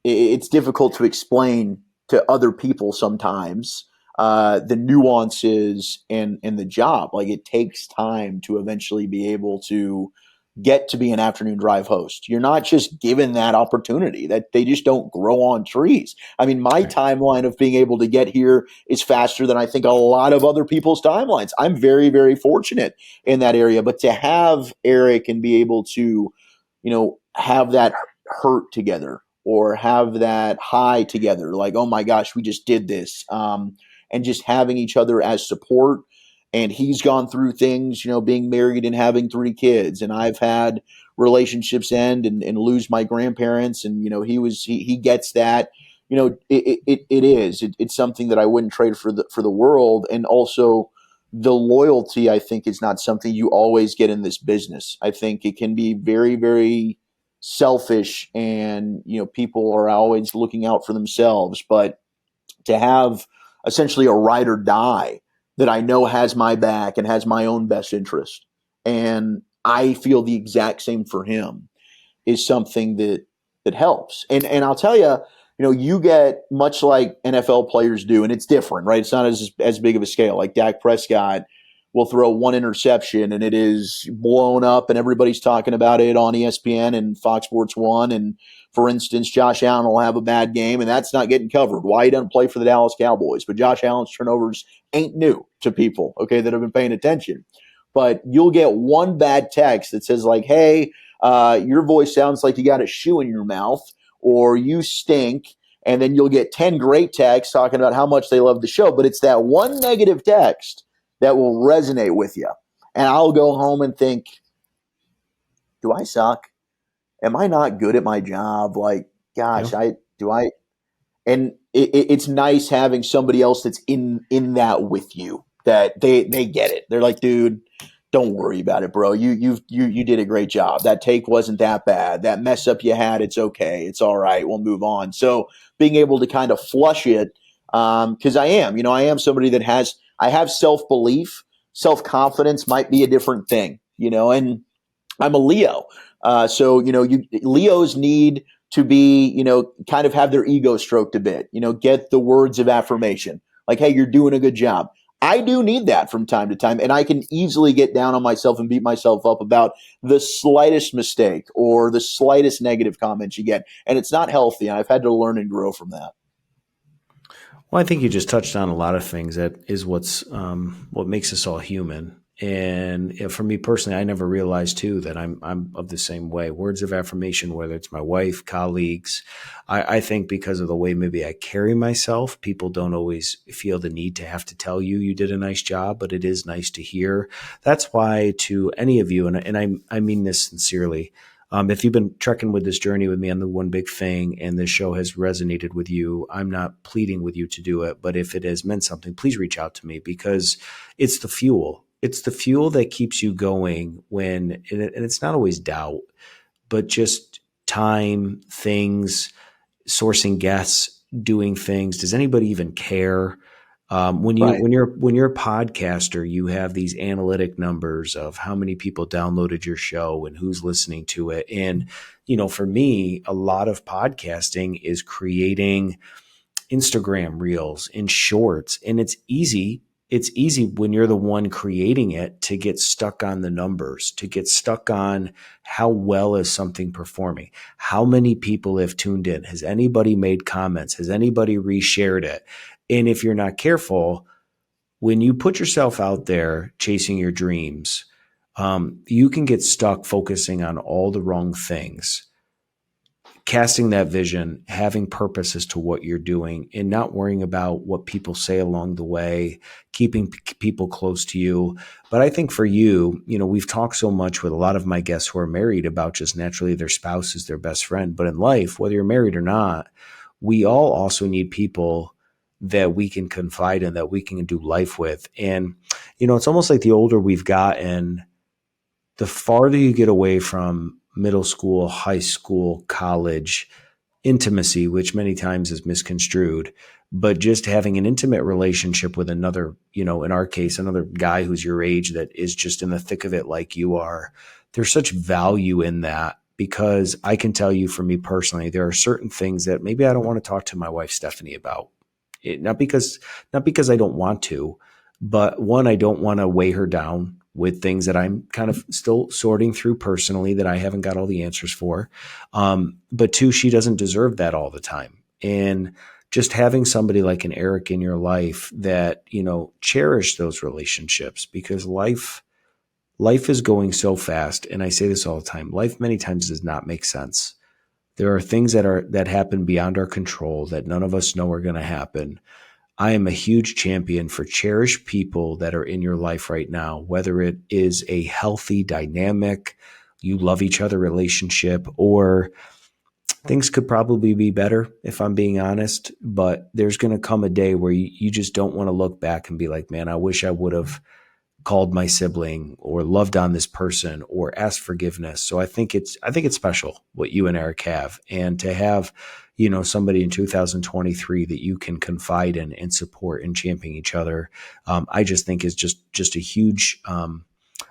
it's difficult to explain to other people sometimes, the nuances and the job. Like, it takes time to eventually be able to get to be an afternoon drive host. You're not just given that opportunity. That they just don't grow on trees. I mean, my timeline of being able to get here is faster than I think a lot of other people's timelines. I'm very, very fortunate in that area. But to have Eric and be able to, have that hurt together, or have that high together, like, oh my gosh, we just did this, and just having each other as support. And he's gone through things, being married and having 3 kids, and I've had relationships end and lose my grandparents, and he gets that. It's something that I wouldn't trade for the world. And also, the loyalty, I think, is not something you always get in this business. I think it can be very, very selfish, and people are always looking out for themselves. But to have essentially a ride or die that I know has my back and has my own best interest, and I feel the exact same for him, is something that helps. And I'll tell you, you get, much like NFL players do, and it's different, right? It's not as big of a scale. Like Dak Prescott will throw one interception and it is blown up and everybody's talking about it on ESPN and Fox Sports 1. And for instance, Josh Allen will have a bad game and that's not getting covered. Why he doesn't play for the Dallas Cowboys? But Josh Allen's turnovers ain't new to people, okay, that have been paying attention. But you'll get one bad text that says, like, hey, your voice sounds like you got a shoe in your mouth, or you stink. And then you'll get 10 great texts talking about how much they love the show. But it's that one negative text that will resonate with you. And I'll go home and think, do I suck? Am I not good at my job? Like, Yeah. gosh, and it's nice having somebody else that's in that with you, that they get it. They're like, dude, don't worry about it, bro. You did a great job. That take wasn't that bad. That mess up you had, it's okay. It's all right. We'll move on. So being able to kind of flush it, because I am somebody that I have self belief, self confidence might be a different thing, and I'm a Leo. So, Leos need to be, kind of have their ego stroked a bit, get the words of affirmation like, hey, you're doing a good job. I do need that from time to time. And I can easily get down on myself and beat myself up about the slightest mistake or the slightest negative comments you get. And it's not healthy. And I've had to learn and grow from that. Well, I think you just touched on a lot of things. That is what makes us all human. And for me personally, I never realized too that I'm of the same way. Words of affirmation, whether it's my wife, colleagues, I think because of the way maybe I carry myself, people don't always feel the need to have to tell you did a nice job, but it is nice to hear. That's why to any of you, and I mean this sincerely. If you've been trekking with this journey with me on the One Big Thing and this show has resonated with you, I'm not pleading with you to do it, but if it has meant something, please reach out to me because it's the fuel. It's the fuel that keeps you going and it's not always doubt, but just time, things, sourcing guests, doing things. Does anybody even care? Right. When you're a podcaster, you have these analytic numbers of how many people downloaded your show and who's listening to it. And, for me, a lot of podcasting is creating Instagram reels and shorts. And it's easy. It's easy when you're the one creating it to get stuck on the numbers, to get stuck on how well is something performing. How many people have tuned in? Has anybody made comments? Has anybody reshared it? And if you're not careful, when you put yourself out there chasing your dreams, you can get stuck focusing on all the wrong things, casting that vision, having purpose as to what you're doing, and not worrying about what people say along the way, keeping people close to you. But I think for you, we've talked so much with a lot of my guests who are married about just naturally their spouse is their best friend. But in life, whether you're married or not, we all also need people that we can confide in, that we can do life with. And, it's almost like the older we've gotten, the farther you get away from middle school, high school, college intimacy, which many times is misconstrued, but just having an intimate relationship with another, in our case, another guy who's your age that is just in the thick of it like you are, there's such value in that. Because I can tell you for me personally, there are certain things that maybe I don't want to talk to my wife, Stephanie, about. Not because I don't want to, but one, I don't want to weigh her down with things that I'm kind of still sorting through personally that I haven't got all the answers for. But two, she doesn't deserve that all the time. And just having somebody like an Eric in your life that, cherish those relationships, because life is going so fast. And I say this all the time. Life many times does not make sense. There are things that happen beyond our control that none of us know are going to happen. I am a huge champion for cherish people that are in your life right now, whether it is a healthy, dynamic, you love each other relationship, or things could probably be better if I'm being honest. But there's going to come a day where you just don't want to look back and be like, man, I wish I would have called my sibling or loved on this person or asked forgiveness. So I think it's special what you and Eric have, and to have, somebody in 2023 that you can confide in and support and champion each other. I just think is just a huge,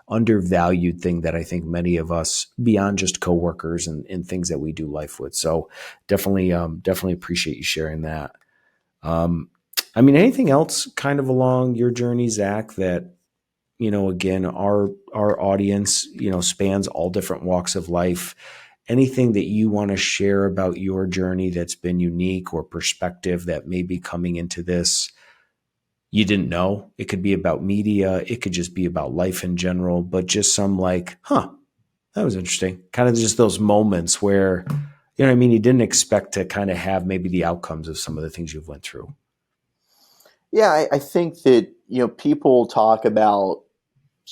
undervalued thing that I think many of us beyond just coworkers and things that we do life with. So definitely appreciate you sharing that. Anything else kind of along your journey, Zach, that, again, our audience, spans all different walks of life. Anything that you want to share about your journey that's been unique, or perspective that may be coming into this you didn't know? It could be about media. It could just be about life in general, but just some like, that was interesting. Kind of just those moments where, you didn't expect to kind of have maybe the outcomes of some of the things you've went through. Yeah, I think that, people talk about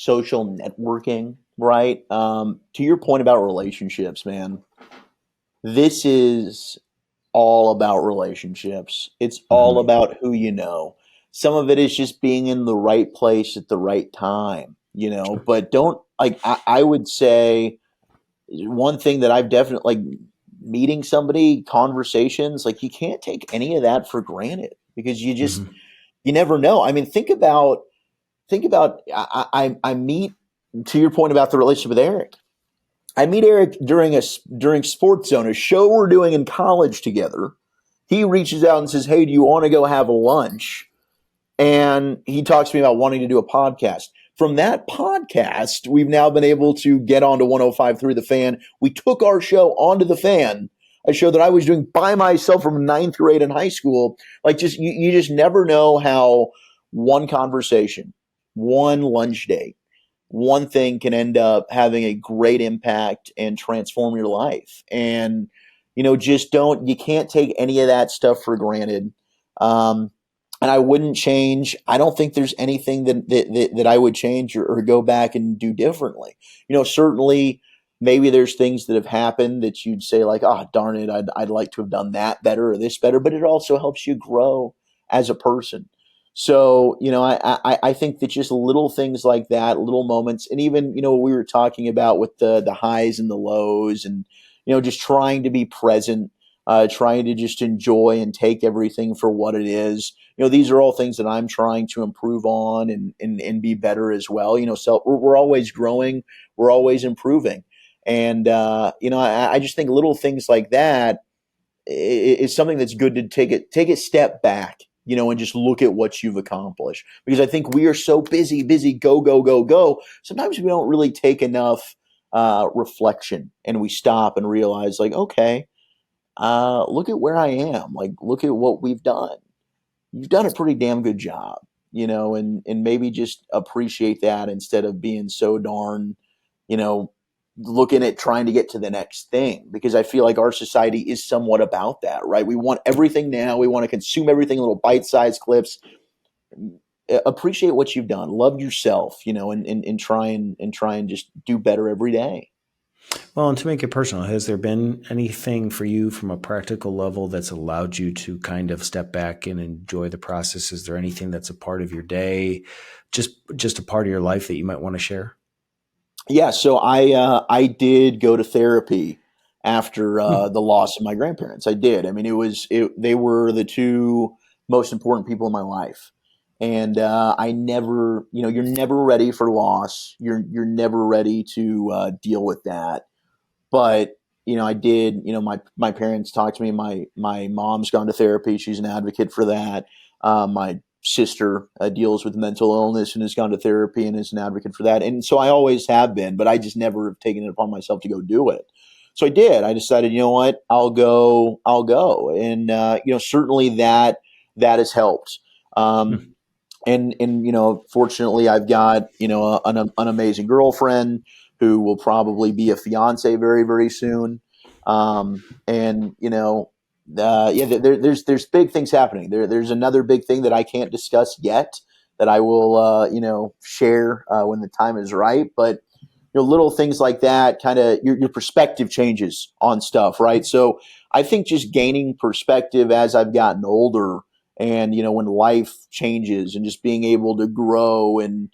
social networking, right? To your point about relationships, man, this is all about relationships. It's all Hmm. about who you know. Some of it is just being in the right place at the right time, Sure. but don't like, I would say one thing that I've definitely like meeting somebody, conversations, like you can't take any of that for granted because Hmm. you never know. I mean, think about, I meet, to your point about the relationship with Eric. I meet Eric during Sports Zone, a show we're doing in college together. He reaches out and says, "Hey, do you want to go have a lunch?" And he talks to me about wanting to do a podcast. From that podcast, we've now been able to get onto 105.3 The Fan. We took our show onto The Fan, a show that I was doing by myself from ninth grade in high school. Like, you just never know how one conversation, one lunch date, one thing can end up having a great impact and transform your life. And, you can't take any of that stuff for granted. Um, and I wouldn't change. I don't think there's anything that I would change or go back and do differently. Certainly maybe there's things that have happened that you'd say like, oh, darn it, I'd like to have done that better or this better, but it also helps you grow as a person. So, I think that just little things like that, little moments, and even, what we were talking about with the highs and the lows and, just trying to be present, trying to just enjoy and take everything for what it is. These are all things that I'm trying to improve on and be better as well. So we're always growing, we're always improving. And, I just think little things like that is something that's good to take a step back, and just look at what you've accomplished. Because I think we are so busy, go, go, go, go. Sometimes we don't really take enough reflection, and we stop and realize, like, okay, look at where I am. Like, look at what we've done. You've done a pretty damn good job, and maybe just appreciate that instead of being so darn, you know, looking at trying to get to the next thing. Because I feel like our society is somewhat about that, right? We want everything now. We want to consume everything in little bite-sized clips. Appreciate what you've done. Love yourself, and try and just do better every day. Well, and to make it personal, has there been anything for you from a practical level that's allowed you to kind of step back and enjoy the process? Is there anything that's a part of your day, just a part of your life that you might want to share? Yeah, so I did go to therapy after Hmm. the loss of my grandparents. I did. I mean, they were the two most important people in my life, and I never, you're never ready for loss. You're never ready to deal with that. But I did. My parents talked to me. My mom's gone to therapy. She's an advocate for that. My sister deals with mental illness and has gone to therapy and is an advocate for that. And so I always have been, but I just never have taken it upon myself to go do it. So I did. I decided, you know what, I'll go. I'll go. And certainly that has helped. Um, Hmm. and fortunately I've got an amazing girlfriend who will probably be a fiance very, very soon. And yeah, there's big things happening. There's another big thing that I can't discuss yet that I will share when the time is right. But little things like that, kind of your perspective changes on stuff, right? So I think just gaining perspective as I've gotten older, and when life changes, and just being able to grow, and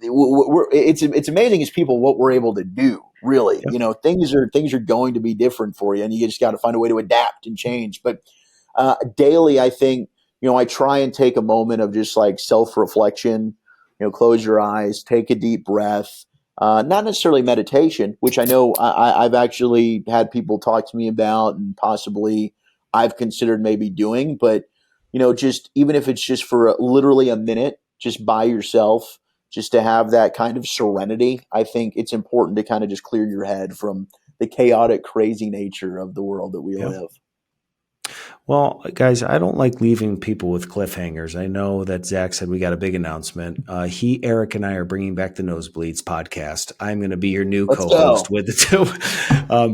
it's amazing as people what we're able to do. Really, Yep. things are going to be different for you, and you just got to find a way to adapt and change. But daily, I think I try and take a moment of just like self reflection. Close your eyes, take a deep breath. Not necessarily meditation, which I know I've actually had people talk to me about, and possibly I've considered maybe doing. But just even if it's just for literally a minute, just by yourself, just to have that kind of serenity, I think it's important to kind of just clear your head from the chaotic, crazy nature of the world that we Yeah. live. Well, guys, I don't like leaving people with cliffhangers. I know that Zach said we got a big announcement. Eric, and I are bringing back the Nosebleeds podcast. I'm going to be your new Let's co-host go. with the two.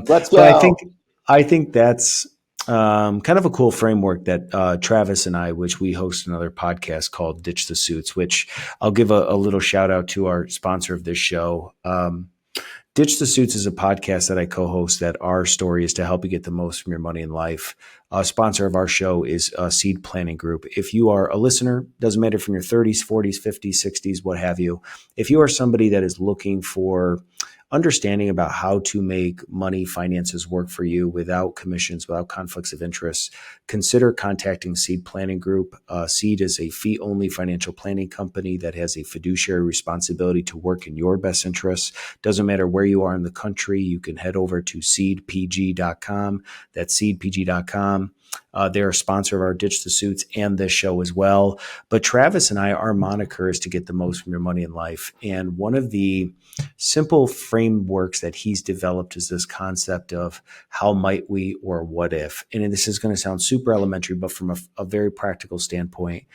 Let's But I think, go. I think that's kind of a cool framework that Travis and I, which we host another podcast called Ditch the Suits, which I'll give a little shout out to our sponsor of this show. Ditch the Suits is a podcast that I co-host that our story is to help you get the most from your money in life. A sponsor of our show is Seed Planning Group. If you are a listener, doesn't matter from your 30s, 40s, 50s, 60s, what have you. If you are somebody that is looking for understanding about how to make money finances work for you without commissions, without conflicts of interest, consider contacting Seed Planning Group. Seed is a fee-only financial planning company that has a fiduciary responsibility to work in your best interests. Doesn't matter where you are in the country, you can head over to seedpg.com. That's seedpg.com. They're a sponsor of our Ditch the Suits and this show as well. But Travis and I, our moniker is to get the most from your money in life. And one of the simple frameworks that he's developed is this concept of how might we or what if. And this is going to sound super elementary, but from a very practical standpoint,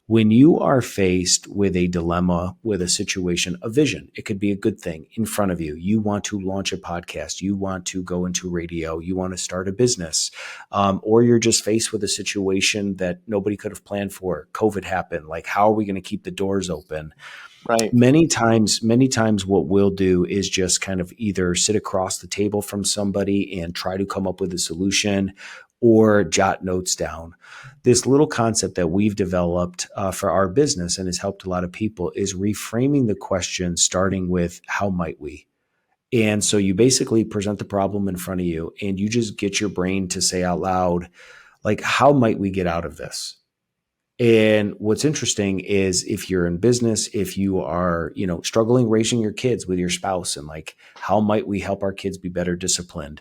when you are faced with a dilemma, with a situation, a vision, it could be a good thing in front of you. You want to launch a podcast, you want to go into radio, you want to start a business, or you're just faced with a situation that nobody could have planned for. COVID happened. Like, how are we going to keep the doors open? Right. Many times what we'll do is just kind of either sit across the table from somebody and try to come up with a solution or jot notes down. This little concept that we've developed for our business and has helped a lot of people is reframing the question starting with how might we? And so you basically present the problem in front of you and you just get your brain to say out loud, like, how might we get out of this? And what's interesting is if you're in business, if you are, struggling raising your kids with your spouse and like, how might we help our kids be better disciplined?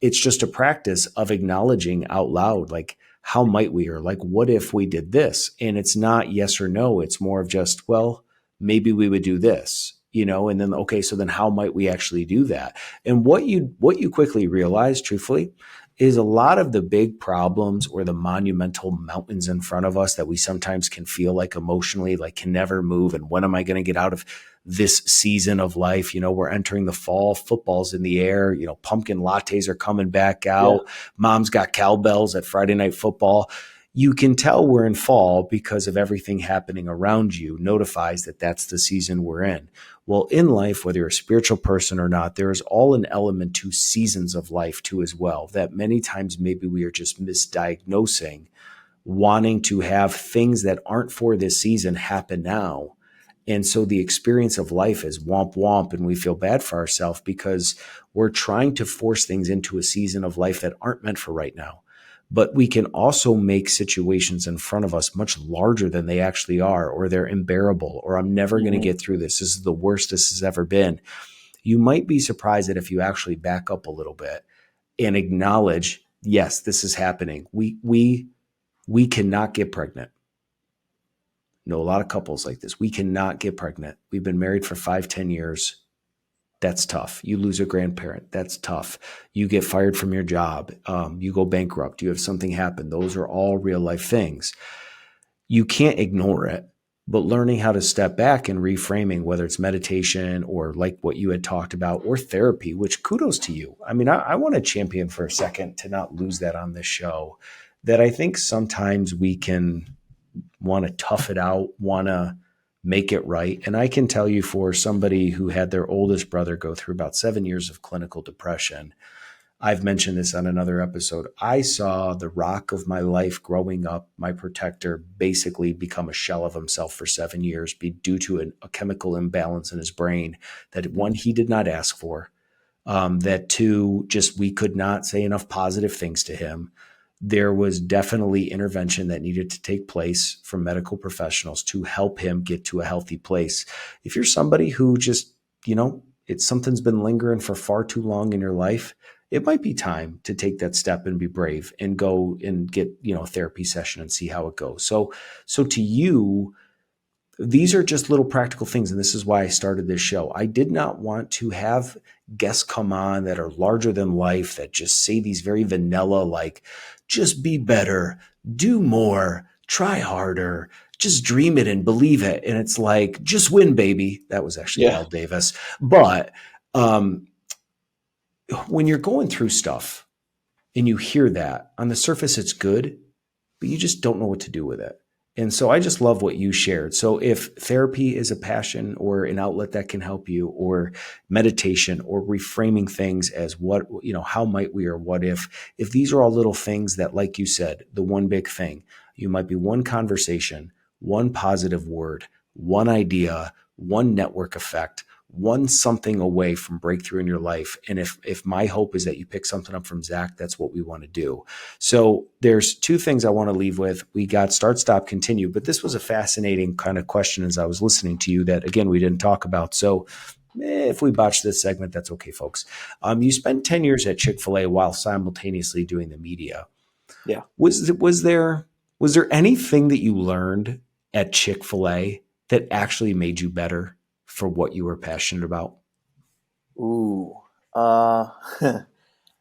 It's just a practice of acknowledging out loud, like, how might we, or like, what if we did this? And it's not yes or no. It's more of just, well, maybe we would do this, and then, okay, so then how might we actually do that? And what you quickly realize, truthfully, is a lot of the big problems or the monumental mountains in front of us that we sometimes can feel like emotionally, like can never move. And when am I going to get out of this season of life? We're entering the fall, football's in the air, pumpkin lattes are coming back out. Yeah. Mom's got cowbells at Friday Night Football. You can tell we're in fall because of everything happening around you notifies that that's the season we're in. Well, in life, whether you're a spiritual person or not, there is all an element to seasons of life too as well, that many times maybe we are just misdiagnosing, wanting to have things that aren't for this season happen now. And so the experience of life is womp womp, and we feel bad for ourselves because we're trying to force things into a season of life that aren't meant for right now. But we can also make situations in front of us much larger than they actually are, or they're unbearable, or I'm never going to get through this. This is the worst this has ever been. You might be surprised that if you actually back up a little bit and acknowledge, yes, this is happening. We cannot get pregnant. A lot of couples like this. We cannot get pregnant. We've been married for 5-10 years. That's tough. You lose a grandparent. That's tough. You get fired from your job. You go bankrupt. You have something happen. Those are all real life things. You can't ignore it, but learning how to step back and reframing, whether it's meditation or like what you had talked about, or therapy, which kudos to you. I mean, I want to champion for a second to not lose that on this show, that I think sometimes we can want to tough it out, want to make it right. And I can tell you, for somebody who had their oldest brother go through about 7 years of clinical depression, I've mentioned this on another episode. I saw the rock of my life growing up, my protector, basically become a shell of himself for 7 years due to a chemical imbalance in his brain that, one, he did not ask for, that two, just we could not say enough positive things to him. There was definitely intervention that needed to take place from medical professionals to help him get to a healthy place. If you're somebody who just, something's been lingering for far too long in your life, it might be time to take that step and be brave and go and get, a therapy session and see how it goes. So to you, these are just little practical things. And this is why I started this show. I did not want to have guests come on that are larger than life, that just say these very vanilla, like, just be better, do more, try harder, just dream it and believe it. And it's like, just win, baby. That was actually Al Davis. But when you're going through stuff, and you hear that. On the surface, it's good, but you just don't know what to do with it. And so I just love what you shared. So if therapy is a passion or an outlet that can help you, or meditation, or reframing things as what, how might we, or what if these are all little things that, like you said, the one big thing, you might be one conversation, one positive word, one idea, one network effect, one something away from breakthrough in your life. And if my hope is that you pick something up from Zach, that's what we want to do. So there's two things I want to leave with. We got start, stop, continue, but this was a fascinating kind of question as I was listening to you that, again, we didn't talk about. So if we botch this segment, that's okay, folks. You spent 10 years at Chick-fil-A while simultaneously doing the media. Yeah. Was there anything that you learned at Chick-fil-A that actually made you better for what you were passionate about? Ooh. Uh,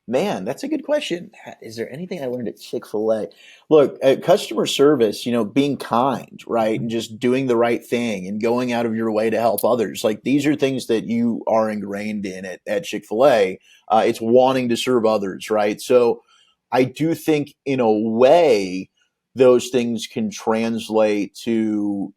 Man, that's a good question. Is there anything I learned at Chick-fil-A? Look, at customer service, being kind, right? And just doing the right thing and going out of your way to help others. Like, these are things that you are ingrained in at Chick-fil-A. It's wanting to serve others, right? So I do think, in a way, those things can translate to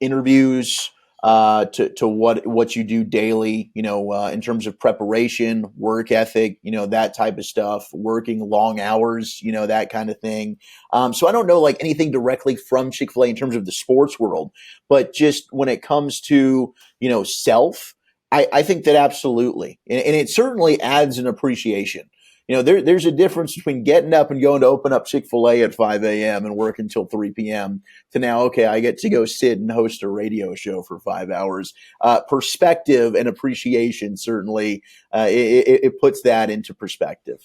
interviews, to what you do daily, in terms of preparation, work ethic, that type of stuff, working long hours, that kind of thing. So I don't know like anything directly from Chick-fil-A in terms of the sports world, but just when it comes to, self, I think that absolutely. And it certainly adds an appreciation. There's a difference between getting up and going to open up Chick-fil-A at 5 a.m. and work until 3 p.m. to now, okay, I get to go sit and host a radio show for 5 hours. Perspective and appreciation, certainly, it puts that into perspective.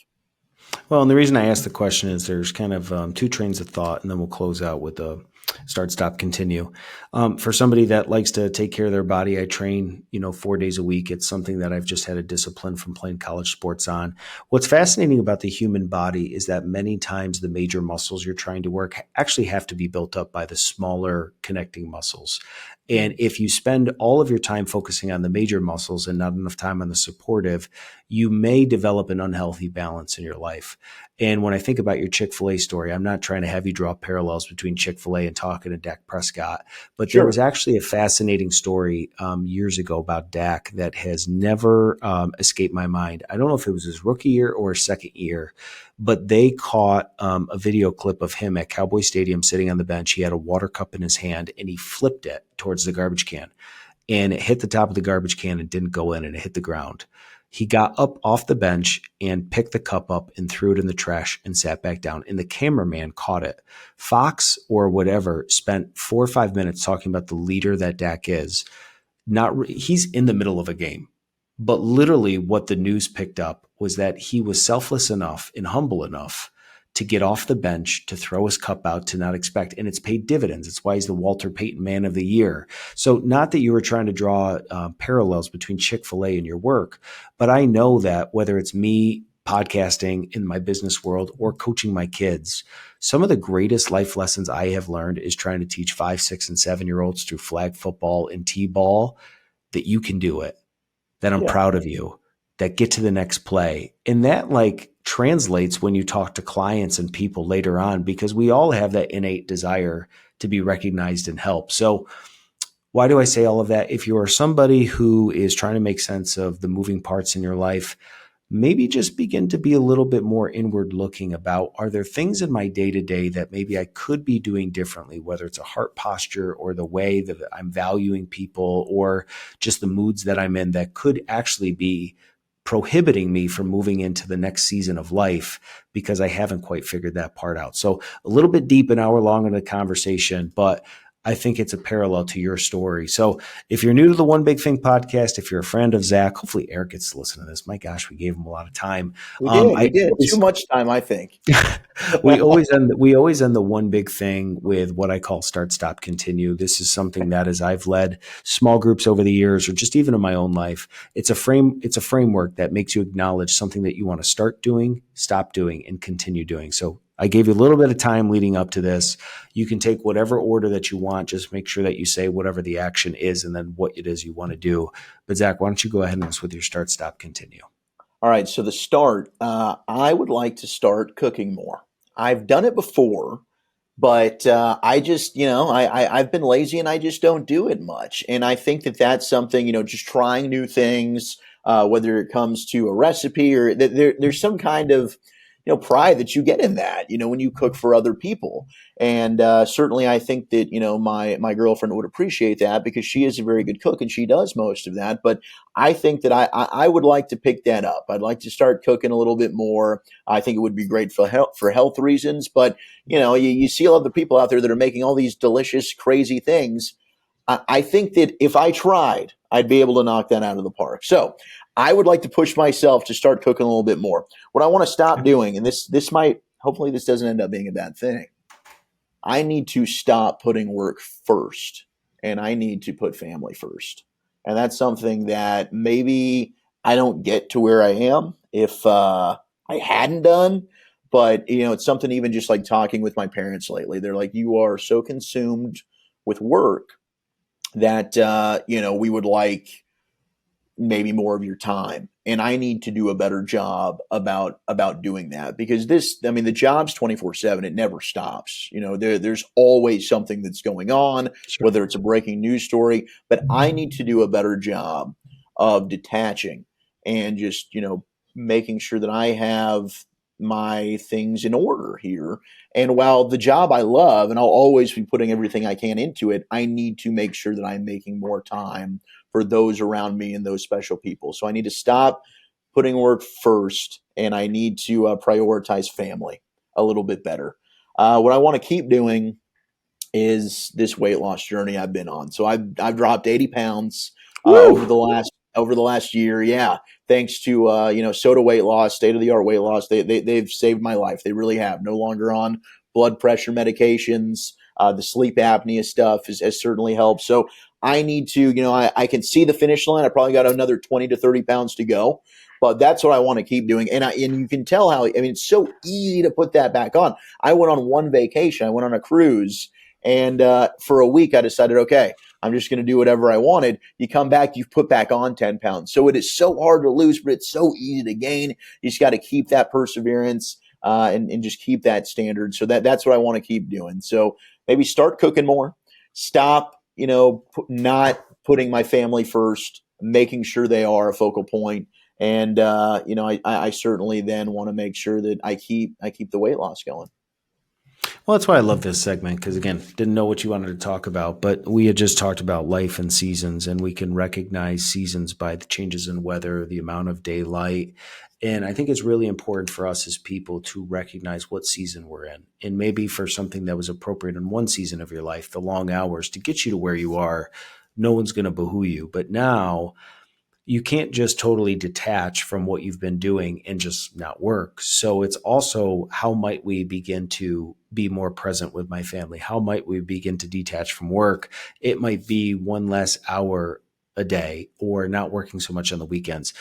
Well, and the reason I asked the question is there's kind of two trains of thought, and then we'll close out with a start, stop, continue. For somebody that likes to take care of their body, I train, 4 days a week. It's something that I've just had a discipline from playing college sports on. What's fascinating about the human body is that many times the major muscles you're trying to work actually have to be built up by the smaller connecting muscles. And if you spend all of your time focusing on the major muscles and not enough time on the supportive, you may develop an unhealthy balance in your life. And when I think about your Chick-fil-A story, I'm not trying to have you draw parallels between Chick-fil-A and talking to Dak Prescott, but there was Sure. actually a fascinating story years ago about Dak that has never escaped my mind. I don't know if it was his rookie year or his second year, but they caught a video clip of him at Cowboy Stadium sitting on the bench. He had a water cup in his hand and he flipped it towards the garbage can, and it hit the top of the garbage can and didn't go in, and it hit the ground. He got up off the bench and picked the cup up and threw it in the trash and sat back down. And the cameraman caught it. Fox or whatever spent 4 or 5 minutes talking about the leader that Dak is. He's in the middle of a game, but literally what the news picked up was that he was selfless enough and humble enough to get off the bench, to throw his cup out, to not expect, and it's paid dividends. It's why he's the Walter Payton Man of the Year. So not that you were trying to draw parallels between Chick-fil-A and your work, but I know that whether it's me podcasting in my business world or coaching my kids, some of the greatest life lessons I have learned is trying to teach 5, 6, and 7-year-olds through flag football and T-ball that you can do it, that I'm Yeah. proud of you, that get to the next play. And that like translates when you talk to clients and people later on, because we all have that innate desire to be recognized and helped. So why do I say all of that? If you are somebody who is trying to make sense of the moving parts in your life, maybe just begin to be a little bit more inward looking about, are there things in my day to day that maybe I could be doing differently, whether it's a heart posture or the way that I'm valuing people or just the moods that I'm in that could actually be prohibiting me from moving into the next season of life because I haven't quite figured that part out. So a little bit deep, an hour long in the conversation, but I think it's a parallel to your story. So if you're new to the One Big Thing podcast, if you're a friend of Zach, hopefully Eric gets to listen to this. My gosh, we gave him a lot of time. We did. I We did. Too always, much time, I think. we always end the One Big Thing with what I call start, stop, continue. This is something that as I've led small groups over the years, or just even in my own life, it's a framework that makes you acknowledge something that you want to start doing, stop doing, and continue doing. So I gave you a little bit of time leading up to this. You can take whatever order that you want. Just make sure that you say whatever the action is and then what it is you want to do. But Zach, why don't you go ahead and with your start, stop, continue? All right, so the start, I would like to start cooking more. I've done it before, but I just, I've been lazy and I just don't do it much. And I think that that's something, just trying new things, whether it comes to a recipe or there's some kind of, pride that you get in that, when you cook for other people. And certainly I think that, my girlfriend would appreciate that because she is a very good cook and she does most of that. But I think that I would like to pick that up. I'd like to start cooking a little bit more. I think it would be great for health reasons, but you see a lot of the people out there that are making all these delicious, crazy things. I think that if I tried, I'd be able to knock that out of the park. So I would like to push myself to start cooking a little bit more. What I want to stop doing, and this might, hopefully this doesn't end up being a bad thing. I need to stop putting work first and I need to put family first. And that's something that maybe I don't get to where I am if I hadn't done. But, it's something even just like talking with my parents lately. They're like, you are so consumed with work that, we would like maybe more of your time, and I need to do a better job about doing that because the job's 24/7. It never stops. There's always something that's going on, Sure. whether it's a breaking news story, but I need to do a better job of detaching and just making sure that I have my things in order here. And while the job I love and I'll always be putting everything I can into it, I need to make sure that I'm making more time for those around me and those special people. So I need to stop putting work first and I need to prioritize family a little bit better. What I want to keep doing is this weight loss journey I've been on. So I've dropped 80 pounds over the last year. Yeah, thanks to Soda Weight Loss, state of the art weight loss. They've saved my life. They really have. No longer on blood pressure medications. The sleep apnea stuff has certainly helped. So I need to, I can see the finish line. I probably got another 20 to 30 pounds to go. But that's what I want to keep doing. And you can tell how, it's so easy to put that back on. I went on one vacation. I went on a cruise. And for a week, I decided, okay, I'm just going to do whatever I wanted. You come back, you've put back on 10 pounds. So it is so hard to lose, but it's so easy to gain. You just got to keep that perseverance and just keep that standard. So that's what I want to keep doing. So maybe start cooking more, stop, not putting my family first, making sure they are a focal point. And, I certainly then want to make sure that I keep the weight loss going. Well, that's why I love this segment because, again, didn't know what you wanted to talk about, but we had just talked about life and seasons, and we can recognize seasons by the changes in weather, the amount of daylight. And I think it's really important for us as people to recognize what season we're in. And maybe for something that was appropriate in one season of your life, the long hours to get you to where you are, no one's going to boo-hoo you. But now you can't just totally detach from what you've been doing and just not work. So it's also, how might we begin to be more present with my family? How might we begin to detach from work? It might be one less hour a day or not working so much on the weekends.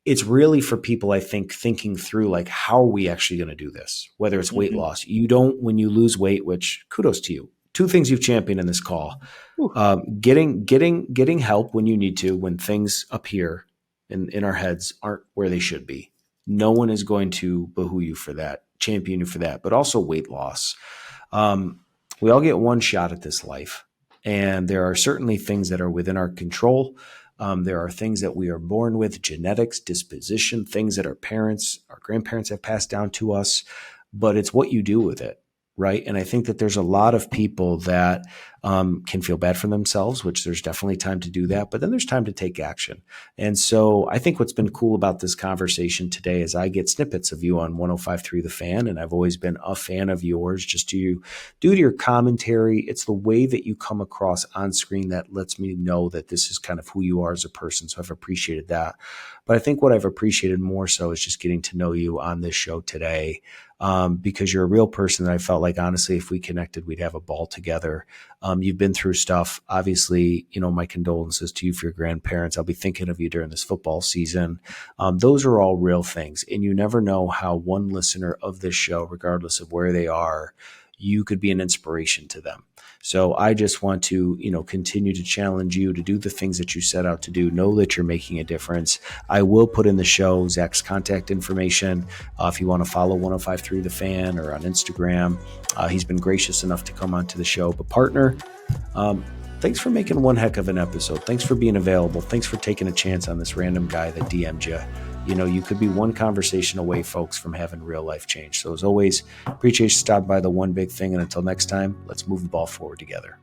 It's really for people, I think, thinking through like, how are we actually going to do this? Whether it's weight loss, you don't, when you lose weight, which kudos to you. Two things you've championed in this call. Getting help when you need to, when things up here in our heads aren't where they should be. No one is going to boo-hoo you for that, champion you for that, but also weight loss. We all get one shot at this life, and there are certainly things that are within our control. There are things that we are born with, genetics, disposition, things that our parents, our grandparents have passed down to us, but it's what you do with it. Right. And I think that there's a lot of people that can feel bad for themselves, which there's definitely time to do that. But then there's time to take action. And so I think what's been cool about this conversation today is I get snippets of you on 105.3 The Fan. And I've always been a fan of yours, just due to your commentary. It's the way that you come across on screen that lets me know that this is kind of who you are as a person. So I've appreciated that. But I think what I've appreciated more so is just getting to know you on this show today. Because you're a real person that I felt like, honestly, if we connected, we'd have a ball together. You've been through stuff. Obviously, my condolences to you for your grandparents. I'll be thinking of you during this football season. Those are all real things. And you never know how one listener of this show, regardless of where they are, you could be an inspiration to them. So I just want to, continue to challenge you to do the things that you set out to do. Know that you're making a difference. I will put in the show Zach's contact information. If you want to follow 1053 The Fan or on Instagram, he's been gracious enough to come onto the show. But partner, thanks for making one heck of an episode. Thanks for being available. Thanks for taking a chance on this random guy that DM'd you. You could be one conversation away, folks, from having real life change. So as always, appreciate you stopping by the One Big Thing. And until next time, let's move the ball forward together.